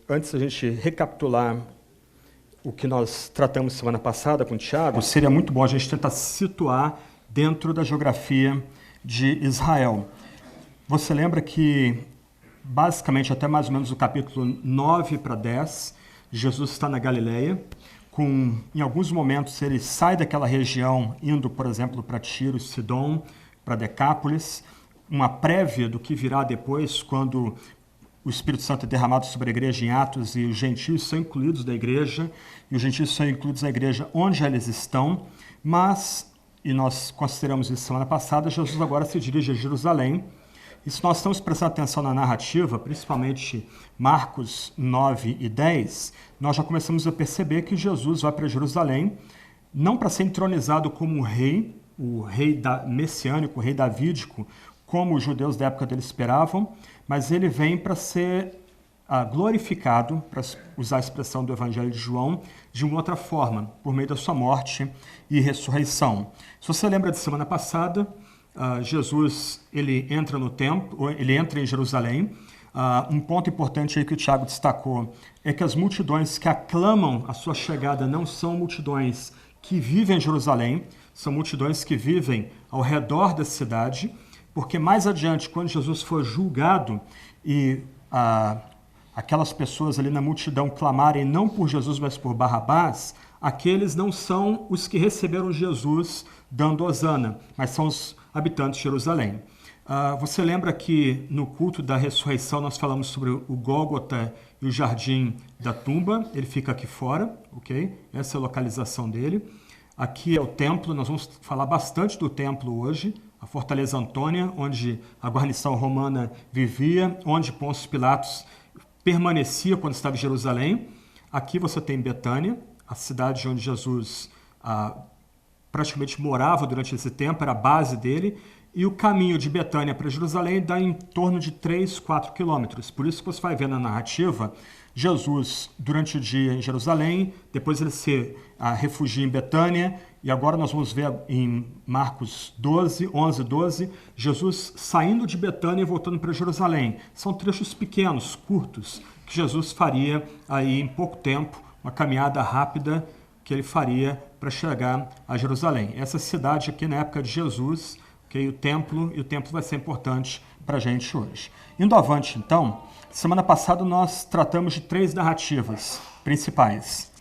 antes da gente recapitular o que nós tratamos semana passada com o Tiago, seria muito bom a gente tentar se situar dentro da geografia de Israel. Você lembra que, basicamente, até mais ou menos o capítulo 9 para 10, Jesus está na Galileia. Em alguns momentos, ele sai daquela região, indo, por exemplo, para Tiro, Sidom, para Decápolis, uma prévia do que virá depois, quando o Espírito Santo é derramado sobre a igreja em Atos e os gentios são incluídos da igreja, e os gentios são incluídos na igreja onde eles estão, mas, e nós consideramos isso semana passada, Jesus agora se dirige a Jerusalém. E se nós estamos prestando atenção na narrativa, principalmente Marcos 9 e 10, nós já começamos a perceber que Jesus vai para Jerusalém, não para ser entronizado como o rei messiânico, o rei davídico, como os judeus da época dele esperavam, mas ele vem para ser glorificado, para usar a expressão do Evangelho de João, de uma outra forma, por meio da sua morte e ressurreição. Se você lembra de semana passada, Jesus ele entra no templo, ele entra em Jerusalém. Um ponto importante aí que o Tiago destacou é que as multidões que aclamam a sua chegada não são multidões que vivem em Jerusalém, são multidões que vivem ao redor da cidade, porque mais adiante, quando Jesus for julgado e aquelas pessoas ali na multidão clamarem não por Jesus, mas por Barrabás, aqueles não são os que receberam Jesus dando hosana, mas são os habitantes de Jerusalém. Você lembra que no culto da ressurreição nós falamos sobre o Gólgota e o jardim da tumba? Ele fica aqui fora, ok? Essa é a localização dele. Aqui é o templo, nós vamos falar bastante do templo hoje, a Fortaleza Antônia, onde a guarnição romana vivia, onde Pôncio Pilatos permanecia quando estava em Jerusalém. Aqui você tem Betânia, a cidade onde Jesus praticamente morava durante esse tempo, era a base dele, e o caminho de Betânia para Jerusalém dá em torno de 3, 4 quilômetros. Por isso que você vai ver na narrativa, Jesus, durante o dia em Jerusalém, depois ele se refugia em Betânia, e agora nós vamos ver em Marcos 12, 11, 12, Jesus saindo de Betânia e voltando para Jerusalém. São trechos pequenos, curtos, que Jesus faria aí em pouco tempo, uma caminhada rápida que ele faria para chegar a Jerusalém. Essa cidade aqui na época de Jesus, okay, o templo vai ser importante para a gente hoje. Indo avante, então, semana passada nós tratamos de 3 narrativas principais.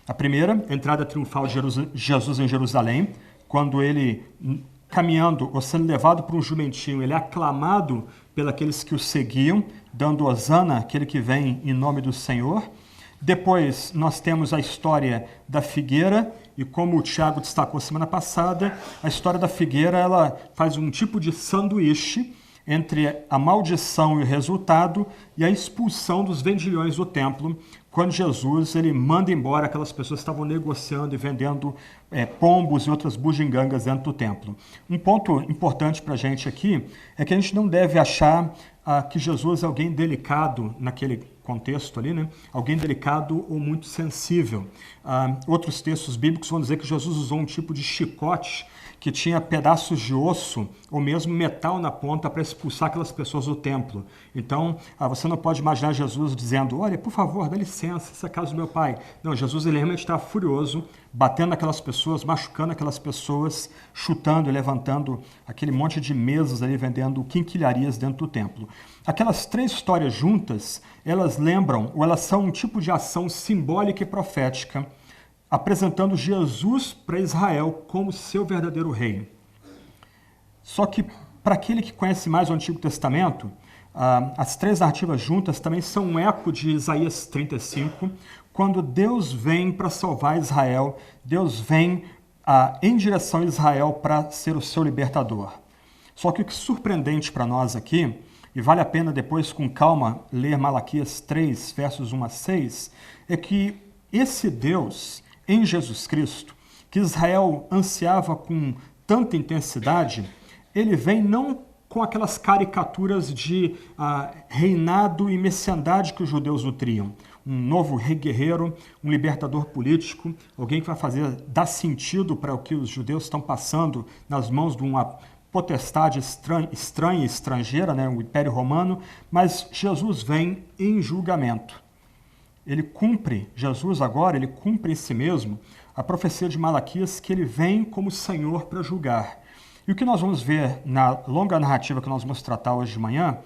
A primeira, a entrada triunfal de Jesus em Jerusalém, quando ele, caminhando ou sendo levado por um jumentinho, ele é aclamado pelos que o seguiam, dando hosana àquele que vem em nome do Senhor. Depois nós temos a história da figueira, e como o Tiago destacou semana passada, a história da figueira ela faz um tipo de sanduíche entre a maldição e o resultado e a expulsão dos vendilhões do templo, quando Jesus ele manda embora aquelas pessoas que estavam negociando e vendendo pombos e outras bugigangas dentro do templo. Um ponto importante para a gente aqui é que a gente não deve achar que Jesus é alguém delicado naquele contexto ali, né? Alguém delicado ou muito sensível. Outros textos bíblicos vão dizer que Jesus usou um tipo de chicote que tinha pedaços de osso ou mesmo metal na ponta para expulsar aquelas pessoas do templo. Então, você não pode imaginar Jesus dizendo, olha, por favor, dá licença, essa é a casa do meu pai. Não, Jesus ele realmente estava furioso, batendo aquelas pessoas, machucando aquelas pessoas, chutando e levantando aquele monte de mesas ali, vendendo quinquilharias dentro do templo. Aquelas 3 histórias juntas, elas lembram, ou elas são um tipo de ação simbólica e profética, apresentando Jesus para Israel como seu verdadeiro rei. Só que, para aquele que conhece mais o Antigo Testamento, as 3 narrativas juntas também são um eco de Isaías 35, quando Deus vem para salvar Israel, Deus vem em direção a Israel para ser o seu libertador. Só que o que é surpreendente para nós aqui, e vale a pena depois com calma ler Malaquias 3, versos 1 a 6, é que esse Deus, em Jesus Cristo, que Israel ansiava com tanta intensidade, ele vem não com aquelas caricaturas de reinado e messiandade que os judeus nutriam. Um novo rei guerreiro, um libertador político, alguém que vai dar sentido para o que os judeus estão passando nas mãos de uma potestade estranha e estrangeira, né, o Império Romano, mas Jesus vem em julgamento. ele cumpre, Jesus agora, ele cumpre em si mesmo a profecia de Malaquias que ele vem como Senhor para julgar. E o que nós vamos ver na longa narrativa que nós vamos tratar hoje de manhã,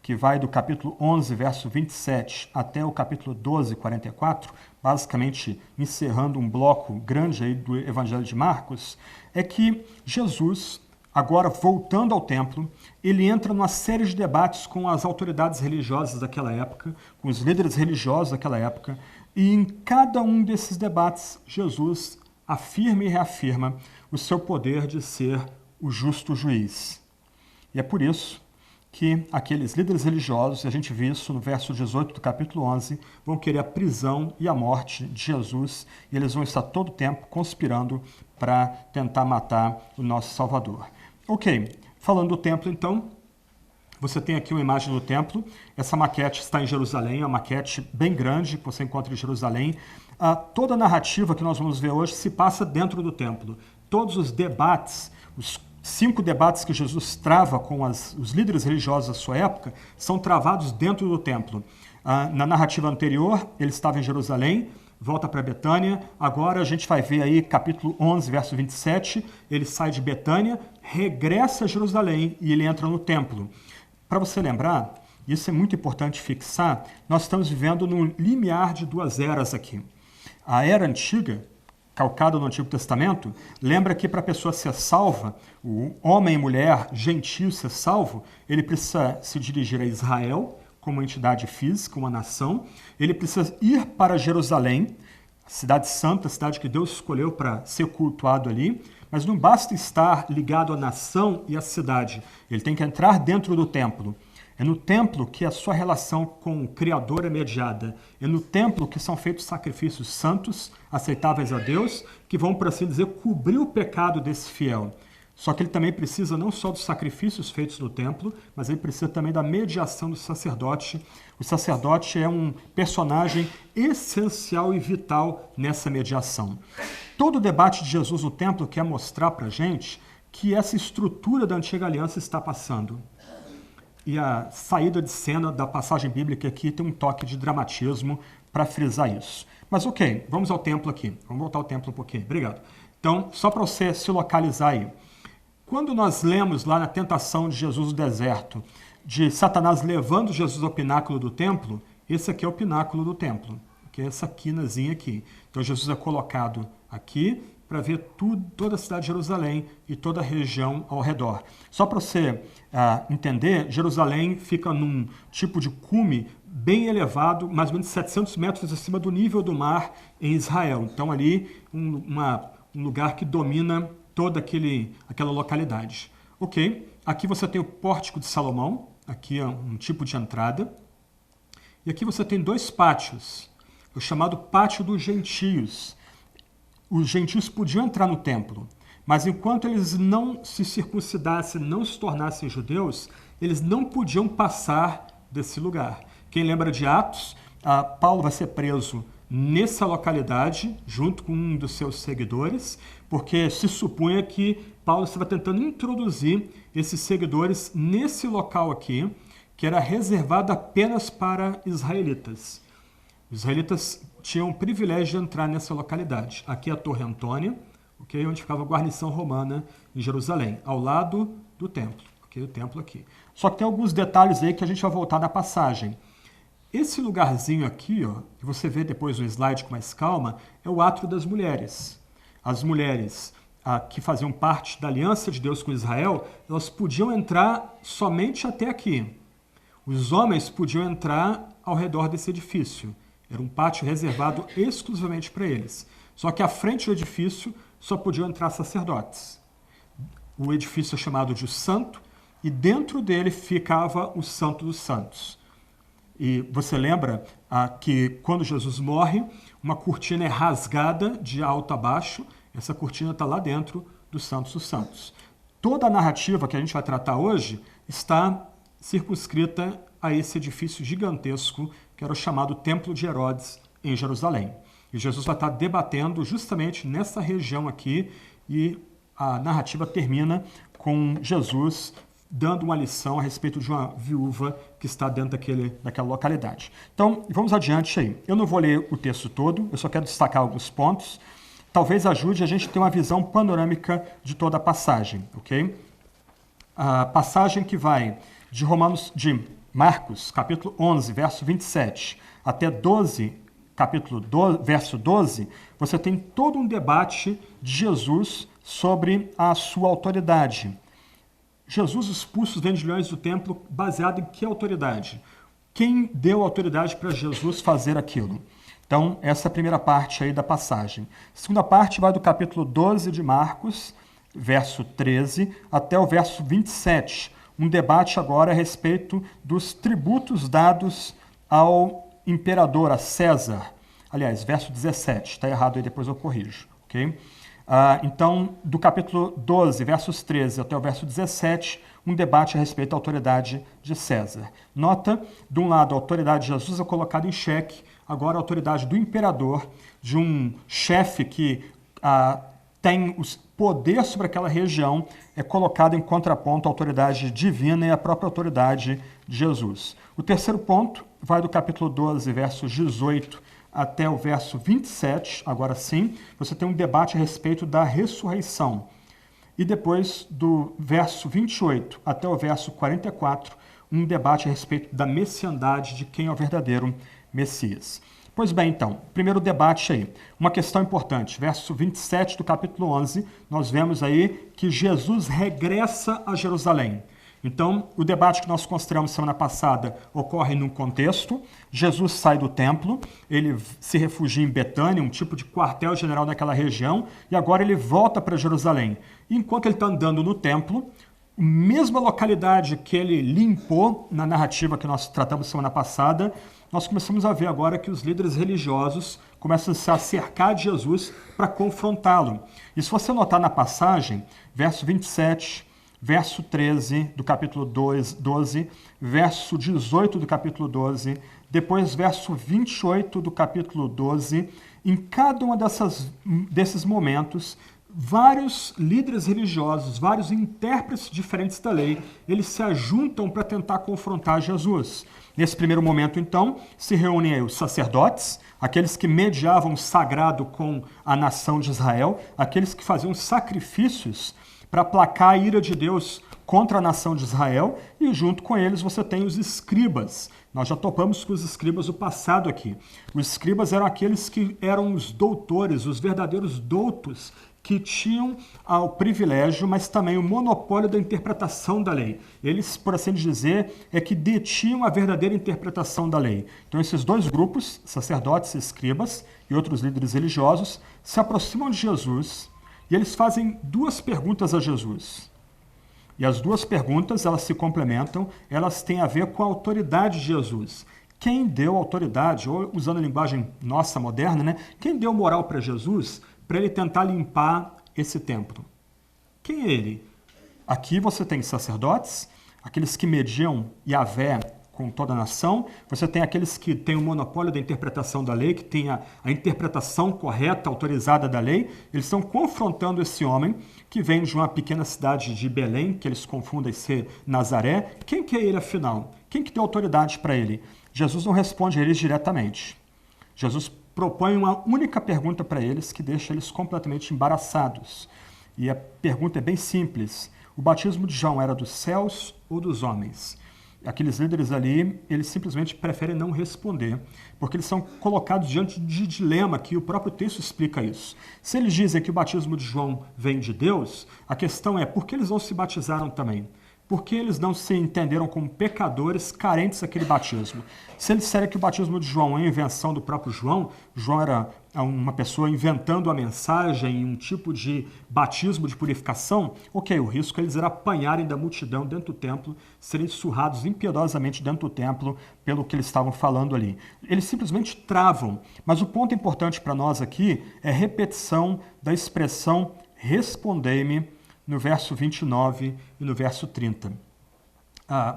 que vai do capítulo 11, verso 27, até o capítulo 12, 44, basicamente encerrando um bloco grande aí do Evangelho de Marcos, é que Jesus, agora voltando ao templo, ele entra numa série de debates com as autoridades religiosas daquela época, com os líderes religiosos daquela época, e em cada um desses debates, Jesus afirma e reafirma o seu poder de ser o justo juiz. E é por isso que aqueles líderes religiosos, e a gente vê isso no verso 18 do capítulo 11, vão querer a prisão e a morte de Jesus, e eles vão estar todo o tempo conspirando para tentar matar o nosso Salvador. Ok, falando do templo então, você tem aqui uma imagem do templo, essa maquete está em Jerusalém, é uma maquete bem grande que você encontra em Jerusalém. Toda a narrativa que nós vamos ver hoje se passa dentro do templo. Todos os debates, os 5 debates que Jesus trava com os líderes religiosos da sua época são travados dentro do templo. Na narrativa anterior, ele estava em Jerusalém, volta para Betânia. Agora a gente vai ver aí capítulo 11, verso 27, ele sai de Betânia, regressa a Jerusalém e ele entra no templo. Para você lembrar, isso é muito importante fixar, nós estamos vivendo no limiar de 2 eras aqui. A era antiga, calcada no Antigo Testamento, lembra que para a pessoa ser salva, o homem e mulher gentil ser salvo, ele precisa se dirigir a Israel, como uma entidade física, uma nação, ele precisa ir para Jerusalém, a cidade santa, a cidade que Deus escolheu para ser cultuado ali, mas não basta estar ligado à nação e à cidade, ele tem que entrar dentro do templo. É no templo que a sua relação com o Criador é mediada. É no templo que são feitos sacrifícios santos, aceitáveis a Deus, que vão, por assim dizer, cobrir o pecado desse fiel. Só que ele também precisa não só dos sacrifícios feitos no templo, mas ele precisa também da mediação do sacerdote. O sacerdote é um personagem essencial e vital nessa mediação. Todo o debate de Jesus no templo quer mostrar para a gente que essa estrutura da antiga aliança está passando. E a saída de cena da passagem bíblica aqui tem um toque de dramatismo para frisar isso. Mas ok, vamos ao templo aqui. Vamos voltar ao templo um pouquinho. Obrigado. Então, só para você se localizar aí. Quando nós lemos lá na tentação de Jesus no deserto, de Satanás levando Jesus ao pináculo do templo, esse aqui é o pináculo do templo, que é essa quinazinha aqui. Então Jesus é colocado aqui para ver toda a cidade de Jerusalém e toda a região ao redor. Só para você entender, Jerusalém fica num tipo de cume bem elevado, mais ou menos 700 metros acima do nível do mar em Israel. Então ali um lugar que domina toda aquela localidade. Ok, aqui você tem o Pórtico de Salomão, aqui é um tipo de entrada. E aqui você tem 2 pátios, o chamado Pátio dos Gentios. Os gentios podiam entrar no templo, mas enquanto eles não se circuncidassem, não se tornassem judeus, eles não podiam passar desse lugar. Quem lembra de Atos, Paulo vai ser preso nessa localidade, junto com um dos seus seguidores, porque se supunha que Paulo estava tentando introduzir esses seguidores nesse local aqui, que era reservado apenas para israelitas. Os israelitas tinham o privilégio de entrar nessa localidade. Aqui é a Torre Antônia, okay, onde ficava a guarnição romana em Jerusalém, ao lado do templo. Okay, o templo aqui. Só que tem alguns detalhes aí que a gente vai voltar na passagem. Esse lugarzinho aqui, ó, que você vê depois no slide com mais calma, é o átrio das mulheres. As mulheres que faziam parte da aliança de Deus com Israel, elas podiam entrar somente até aqui. Os homens podiam entrar ao redor desse edifício. Era um pátio reservado exclusivamente para eles. Só que à frente do edifício só podiam entrar sacerdotes. O edifício é chamado de o Santo, e dentro dele ficava o Santo dos Santos. E você lembra que quando Jesus morre, uma cortina é rasgada de alto a baixo, essa cortina está lá dentro do Santos dos Santos. Toda a narrativa que a gente vai tratar hoje está circunscrita a esse edifício gigantesco, que era o chamado Templo de Herodes, em Jerusalém. E Jesus vai estar debatendo justamente nessa região aqui, e a narrativa termina com Jesus dando uma lição a respeito de uma viúva que está dentro daquela localidade. Então, vamos adiante aí. Eu não vou ler o texto todo, eu só quero destacar alguns pontos. Talvez ajude a gente a ter uma visão panorâmica de toda a passagem, ok? A passagem que vai de Marcos, capítulo 11, verso 27, até 12, verso 12, você tem todo um debate de Jesus sobre a sua autoridade. Jesus expulsa os vendilhões do templo baseado em que autoridade? Quem deu autoridade para Jesus fazer aquilo? Então, essa é a primeira parte aí da passagem. A segunda parte vai do capítulo 12 de Marcos, verso 13, até o verso 27. Um debate agora a respeito dos tributos dados ao imperador, a César. Aliás, verso 17, está errado aí, depois eu corrijo. Okay? Então, do capítulo 12, versos 13 até o verso 17, um debate a respeito da autoridade de César. Nota, de um lado, a autoridade de Jesus é colocada em xeque, agora a autoridade do imperador, de um chefe que tem o poder sobre aquela região, é colocado em contraponto à autoridade divina e à própria autoridade de Jesus. O terceiro ponto vai do capítulo 12, versos 18 até o verso 27, agora sim, você tem um debate a respeito da ressurreição. E depois, do verso 28 até o verso 44, um debate a respeito da messiandade, de quem é o verdadeiro Messias. Pois bem, então, primeiro debate aí. Uma questão importante, verso 27 do capítulo 11, nós vemos aí que Jesus regressa a Jerusalém. Então, o debate que nós consideramos semana passada ocorre num contexto. Jesus sai do templo, ele se refugia em Betânia, um tipo de quartel-general daquela região, e agora ele volta para Jerusalém. E enquanto ele está andando no templo, mesma localidade que ele limpou na narrativa que nós tratamos semana passada, nós começamos a ver agora que os líderes religiosos começam a se cercar de Jesus para confrontá-lo. E se você notar na passagem, verso 27, verso 13 do capítulo 12, verso 18 do capítulo 12, depois verso 28 do capítulo 12, em cada um desses momentos, vários líderes religiosos, vários intérpretes diferentes da lei, eles se ajuntam para tentar confrontar Jesus. Nesse primeiro momento, então, se reúnem aí os sacerdotes, aqueles que mediavam o sagrado com a nação de Israel, aqueles que faziam sacrifícios para aplacar a ira de Deus contra a nação de Israel, e junto com eles você tem os escribas. Nós já topamos com os escribas do passado aqui. Os escribas eram aqueles que eram os doutores, os verdadeiros doutos, que tinham o privilégio, mas também o monopólio da interpretação da lei. Eles, por assim dizer, é que detinham a verdadeira interpretação da lei. Então esses dois grupos, sacerdotes e escribas e outros líderes religiosos, se aproximam de Jesus e eles fazem duas perguntas a Jesus. E as duas perguntas, elas se complementam, elas têm a ver com a autoridade de Jesus. Quem deu autoridade, ou usando a linguagem nossa moderna, né? Quem deu moral para Jesus para ele tentar limpar esse templo? Quem é ele? Aqui você tem sacerdotes, aqueles que mediam Yahvé com toda a nação, você tem aqueles que têm o monopólio da interpretação da lei, que têm a interpretação correta, autorizada da lei. Eles estão confrontando esse homem que vem de uma pequena cidade de Belém, que eles confundem ser Nazaré. Quem que é ele, afinal? Quem que deu autoridade para ele? Jesus não responde a eles diretamente. Jesus propõe uma única pergunta para eles que deixa eles completamente embaraçados. E a pergunta é bem simples. O batismo de João era dos céus ou dos homens? Aqueles líderes ali, eles simplesmente preferem não responder, porque eles são colocados diante de dilema que o próprio texto explica isso. Se eles dizem que o batismo de João vem de Deus, a questão é por que eles não se batizaram também? Por que eles não se entenderam como pecadores carentes daquele batismo? Se eles disserem que o batismo de João é invenção do próprio João, João era uma pessoa inventando a mensagem, um tipo de batismo de purificação, ok, o risco é eles apanharem da multidão dentro do templo, serem surrados impiedosamente dentro do templo pelo que eles estavam falando ali. Eles simplesmente travam, mas o ponto importante para nós aqui é a repetição da expressão respondei-me no verso 29 e no verso 30.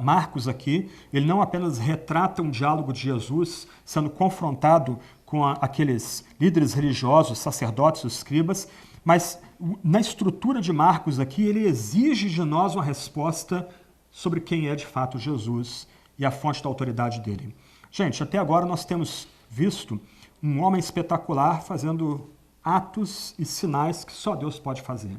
Marcos aqui, ele não apenas retrata um diálogo de Jesus sendo confrontado com aqueles líderes religiosos, sacerdotes, os escribas, mas na estrutura de Marcos aqui, ele exige de nós uma resposta sobre quem é de fato Jesus e a fonte da autoridade dele. Gente, até agora nós temos visto um homem espetacular fazendo atos e sinais que só Deus pode fazer.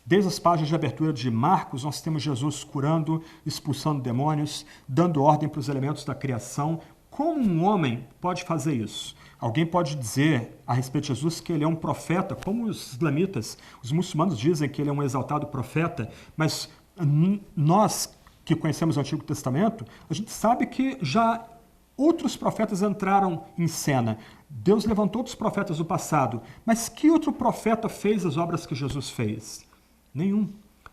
Desde as páginas de abertura de Marcos, nós temos Jesus curando, expulsando demônios, dando ordem para os elementos da criação. Como um homem pode fazer isso? Alguém pode dizer a respeito de Jesus que ele é um profeta, como os islamitas, os muçulmanos dizem que ele é um exaltado profeta, mas nós que conhecemos o Antigo Testamento, a gente sabe que já outros profetas entraram em cena. Deus levantou outros profetas do passado, mas que outro profeta fez as obras que Jesus fez? Nenhum,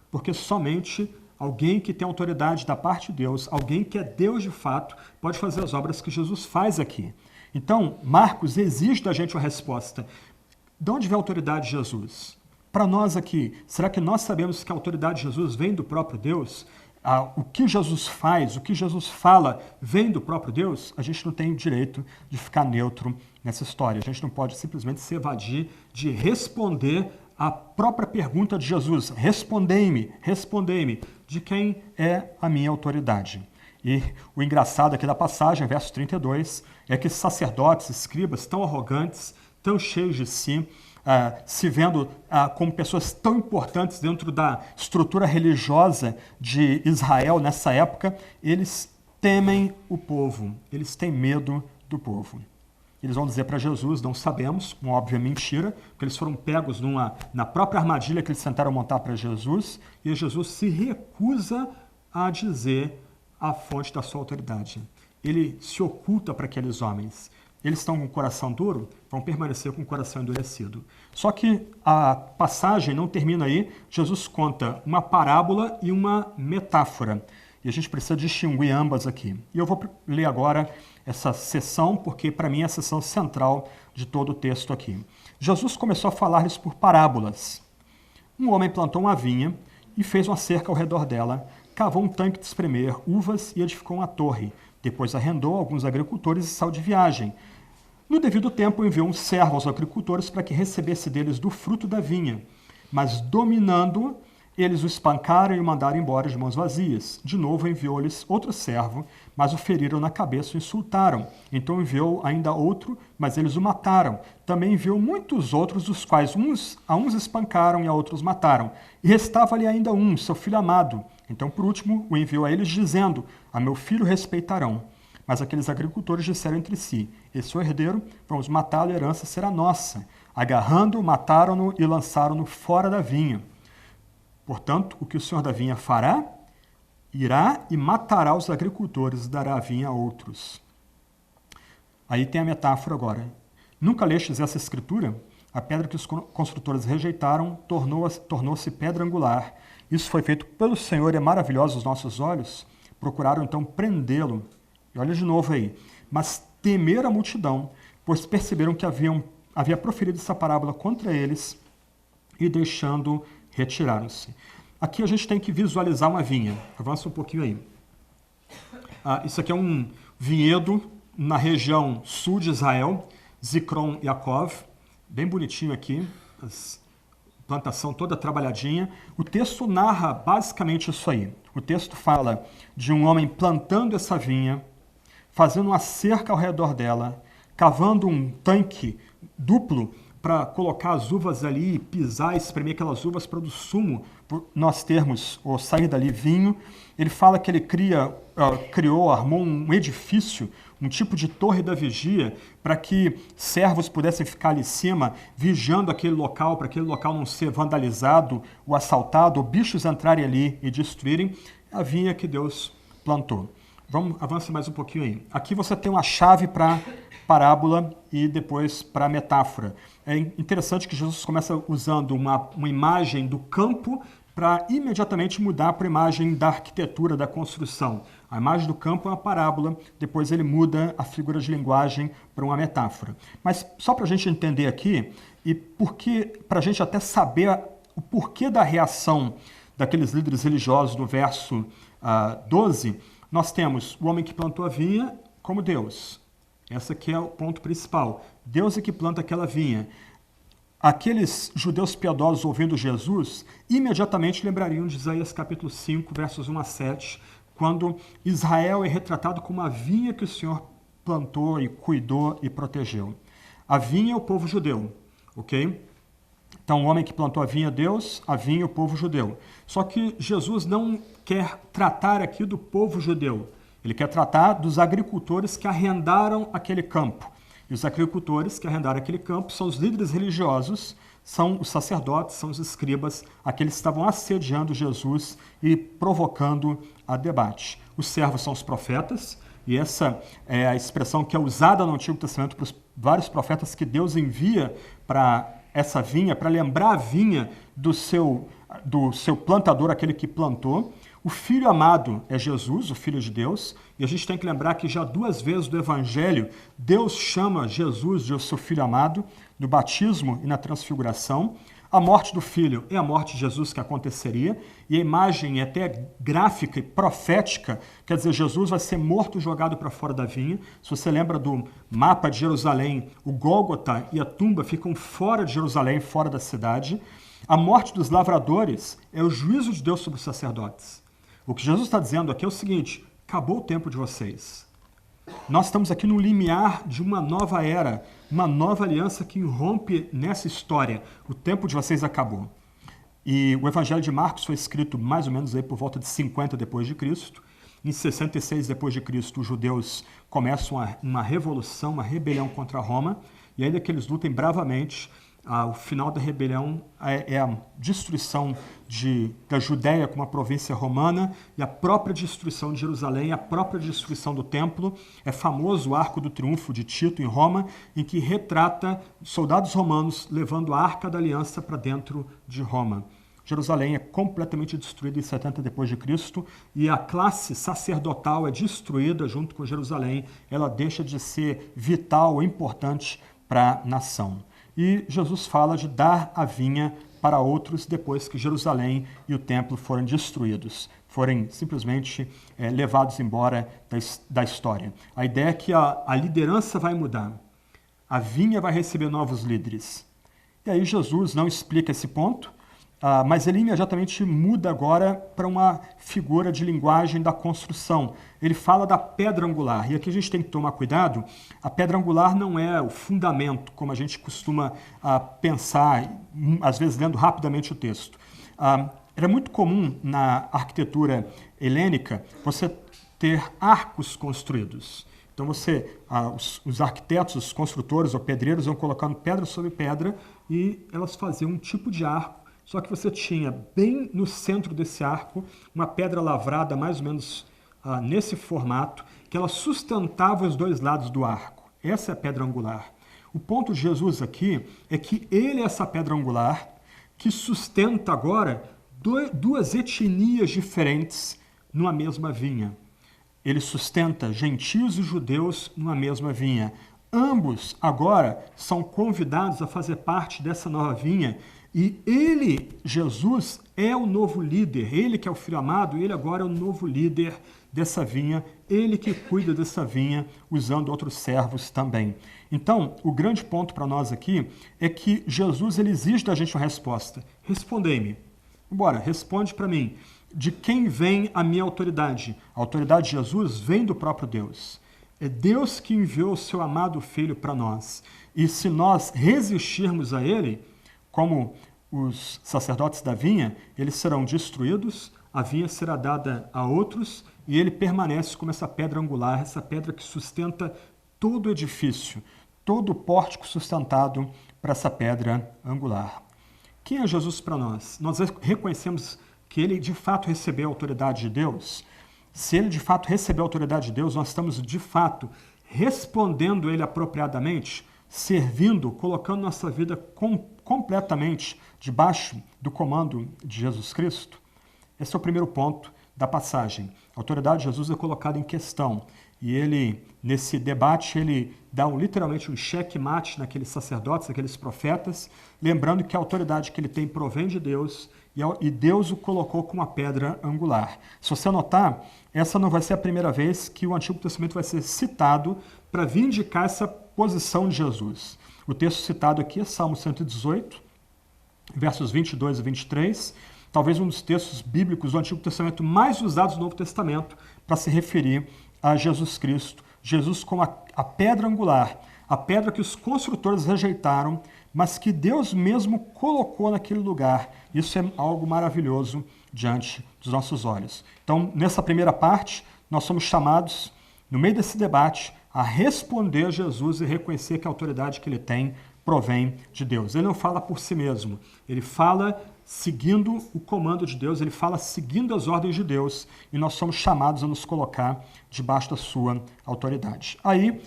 porque somente alguém que tem autoridade da parte de Deus, alguém que é Deus de fato, pode fazer as obras que Jesus faz aqui. Então, Marcos exige da gente uma resposta. De onde vem a autoridade de Jesus? Para nós aqui, será que nós sabemos que a autoridade de Jesus vem do próprio Deus? O que Jesus faz, o que Jesus fala, vem do próprio Deus? A gente não tem o direito de ficar neutro nessa história. A gente não pode simplesmente se evadir de responder a própria pergunta de Jesus. Respondei-me, de quem é a minha autoridade? E o engraçado aqui da passagem, verso 32, é que sacerdotes, escribas, tão arrogantes, tão cheios de si, se vendo como pessoas tão importantes dentro da estrutura religiosa de Israel nessa época, eles temem o povo, eles têm medo do povo. Eles vão dizer para Jesus, não sabemos, uma óbvia mentira, porque eles foram pegos na própria armadilha que eles tentaram montar para Jesus, e Jesus se recusa a dizer a fonte da sua autoridade. Ele se oculta para aqueles homens. Eles estão com o coração duro, vão permanecer com o coração endurecido. Só que a passagem não termina aí. Jesus conta uma parábola e uma metáfora. E a gente precisa distinguir ambas aqui. E eu vou ler agora essa seção, porque para mim é a seção central de todo o texto aqui. Jesus começou a falar-lhes por parábolas. Um homem plantou uma vinha e fez uma cerca ao redor dela, cavou um tanque de espremer uvas e edificou uma torre. Depois arrendou alguns agricultores e saiu de viagem. No devido tempo, enviou um servo aos agricultores para que recebesse deles do fruto da vinha. Mas, dominando, eles o espancaram e o mandaram embora de mãos vazias. De novo enviou-lhes outro servo, mas o feriram na cabeça e o insultaram. Então enviou ainda outro, mas eles o mataram. Também enviou muitos outros, dos quais a uns espancaram e a outros mataram. E restava-lhe ainda um, seu filho amado. Então, por último, o enviou a eles, dizendo: a meu filho respeitarão. Mas aqueles agricultores disseram entre si: esse é o herdeiro, vamos matá-lo e a herança será nossa. Agarrando-o, mataram-no e lançaram-no fora da vinha. Portanto, o que o senhor da vinha fará? Irá e matará os agricultores e dará a vinha a outros. Aí tem a metáfora agora. Nunca lestes essa escritura? A pedra que os construtores rejeitaram tornou-se pedra angular. Isso foi feito pelo Senhor e é maravilhoso aos nossos olhos. Procuraram então prendê-lo. E olha de novo aí. Mas temeram a multidão, pois perceberam que havia proferido essa parábola contra eles e deixando retiraram-se. Aqui a gente tem que visualizar uma vinha. Avança um pouquinho aí. Isso aqui é um vinhedo na região sul de Israel, Zikron Yaakov, bem bonitinho aqui, a plantação toda trabalhadinha. O texto narra basicamente isso aí. O texto fala de um homem plantando essa vinha, fazendo uma cerca ao redor dela, cavando um tanque duplo para colocar as uvas ali, pisar, espremer aquelas uvas para do sumo, nós termos, ou sair dali vinho. Ele fala que ele armou um edifício, um tipo de torre da vigia, para que servos pudessem ficar ali em cima, vigiando aquele local, para aquele local não ser vandalizado ou assaltado, ou bichos entrarem ali e destruírem a vinha que Deus plantou. Avança mais um pouquinho aí. Aqui você tem uma chave para parábola e depois para metáfora. É interessante que Jesus começa usando uma imagem do campo para imediatamente mudar para a imagem da arquitetura, da construção. A imagem do campo é uma parábola, depois ele muda a figura de linguagem para uma metáfora. Mas só para a gente entender aqui, e para a gente até saber o porquê da reação daqueles líderes religiosos no verso 12, nós temos o homem que plantou a vinha como Deus. Esse aqui é o ponto principal. Deus é que planta aquela vinha. Aqueles judeus piedosos ouvindo Jesus, imediatamente lembrariam de Isaías capítulo 5, versos 1 a 7, quando Israel é retratado como a vinha que o Senhor plantou e cuidou e protegeu. A vinha é o povo judeu, ok? Então, o homem que plantou a vinha é Deus, a vinha é o povo judeu. Só que Jesus não quer tratar aqui do povo judeu. Ele quer tratar dos agricultores que arrendaram aquele campo. E os agricultores que arrendaram aquele campo são os líderes religiosos, são os sacerdotes, são os escribas, aqueles que estavam assediando Jesus e provocando a debate. Os servos são os profetas, e essa é a expressão que é usada no Antigo Testamento para os vários profetas que Deus envia para essa vinha, para lembrar a vinha do seu plantador, aquele que plantou. O Filho amado é Jesus, o Filho de Deus, e a gente tem que lembrar que já 2 vezes do Evangelho, Deus chama Jesus de seu Filho amado, no batismo e na transfiguração. A morte do Filho é a morte de Jesus que aconteceria, e a imagem é até gráfica e profética, quer dizer, Jesus vai ser morto e jogado para fora da vinha. Se você lembra do mapa de Jerusalém, o Gólgota e a tumba ficam fora de Jerusalém, fora da cidade. A morte dos lavradores é o juízo de Deus sobre os sacerdotes. O que Jesus está dizendo aqui é o seguinte: acabou o tempo de vocês. Nós estamos aqui no limiar de uma nova era, uma nova aliança que irrompe nessa história. O tempo de vocês acabou. E o Evangelho de Marcos foi escrito mais ou menos aí por volta de 50 depois de Cristo. Em 66 depois de Cristo, os judeus começam uma revolução, uma rebelião contra Roma, e ainda que eles lutem bravamente, o final da rebelião é a destruição da Judéia como uma província romana e a própria destruição de Jerusalém, a própria destruição do templo. É famoso o Arco do Triunfo de Tito em Roma, em que retrata soldados romanos levando a Arca da Aliança para dentro de Roma. Jerusalém é completamente destruída em 70 depois de Cristo e a classe sacerdotal é destruída junto com Jerusalém. Ela deixa de ser vital, importante para a nação. E Jesus fala de dar a vinha para outros depois que Jerusalém e o templo forem destruídos, forem simplesmente levados embora da história. A ideia é que a liderança vai mudar, a vinha vai receber novos líderes. E aí Jesus não explica esse ponto, mas ele imediatamente muda agora para uma figura de linguagem da construção. Ele fala da pedra angular, e aqui a gente tem que tomar cuidado. A pedra angular não é o fundamento, como a gente costuma pensar, às vezes lendo rapidamente o texto. Era muito comum na arquitetura helênica você ter arcos construídos. Então os arquitetos, os construtores ou pedreiros iam colocando pedra sobre pedra e elas faziam um tipo de arco. Só que você tinha bem no centro desse arco uma pedra lavrada mais ou menos nesse formato, que ela sustentava os 2 lados do arco. Essa é a pedra angular. O ponto de Jesus aqui é que ele é essa pedra angular que sustenta agora 2 etnias diferentes numa mesma vinha. Ele sustenta gentios e judeus numa mesma vinha. Ambos agora são convidados a fazer parte dessa nova vinha. E ele, Jesus, é o novo líder, ele que é o Filho amado, ele agora é o novo líder dessa vinha, ele que cuida dessa vinha, usando outros servos também. Então, o grande ponto para nós aqui é que Jesus ele exige da gente uma resposta. Respondei-me. Bora, responde para mim. De quem vem a minha autoridade? A autoridade de Jesus vem do próprio Deus. É Deus que enviou o seu amado Filho para nós. E se nós resistirmos a ele, como os sacerdotes da vinha, eles serão destruídos, a vinha será dada a outros e ele permanece como essa pedra angular, essa pedra que sustenta todo o edifício, todo o pórtico sustentado para essa pedra angular. Quem é Jesus para nós? Nós reconhecemos que ele de fato recebeu a autoridade de Deus. Se ele de fato recebeu a autoridade de Deus, nós estamos de fato respondendo ele apropriadamente, servindo, colocando nossa vida completamente debaixo do comando de Jesus Cristo? Esse é o primeiro ponto da passagem. A autoridade de Jesus é colocada em questão. E ele, nesse debate, ele dá literalmente um checkmate naqueles sacerdotes, naqueles profetas, lembrando que a autoridade que ele tem provém de Deus e Deus o colocou como uma pedra angular. Se você notar, essa não vai ser a primeira vez que o Antigo Testamento vai ser citado para vindicar essa posição de Jesus. O texto citado aqui é Salmo 118, versos 22 e 23, talvez um dos textos bíblicos do Antigo Testamento mais usados no Novo Testamento para se referir a Jesus Cristo. Jesus como a pedra angular, a pedra que os construtores rejeitaram, mas que Deus mesmo colocou naquele lugar. Isso é algo maravilhoso diante dos nossos olhos. Então, nessa primeira parte, nós somos chamados, no meio desse debate, a responder a Jesus e reconhecer que a autoridade que ele tem provém de Deus. Ele não fala por si mesmo, ele fala seguindo o comando de Deus, ele fala seguindo as ordens de Deus, e nós somos chamados a nos colocar debaixo da sua autoridade. Aí,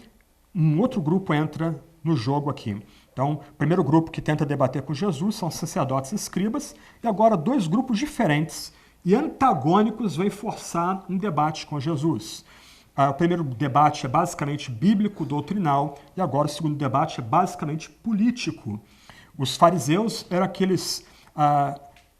um outro grupo entra no jogo aqui. Então, o primeiro grupo que tenta debater com Jesus são sacerdotes e escribas, e agora dois grupos diferentes e antagônicos vêm forçar um debate com Jesus. O primeiro debate é basicamente bíblico-doutrinal, e agora o segundo debate é basicamente político. Os fariseus eram aqueles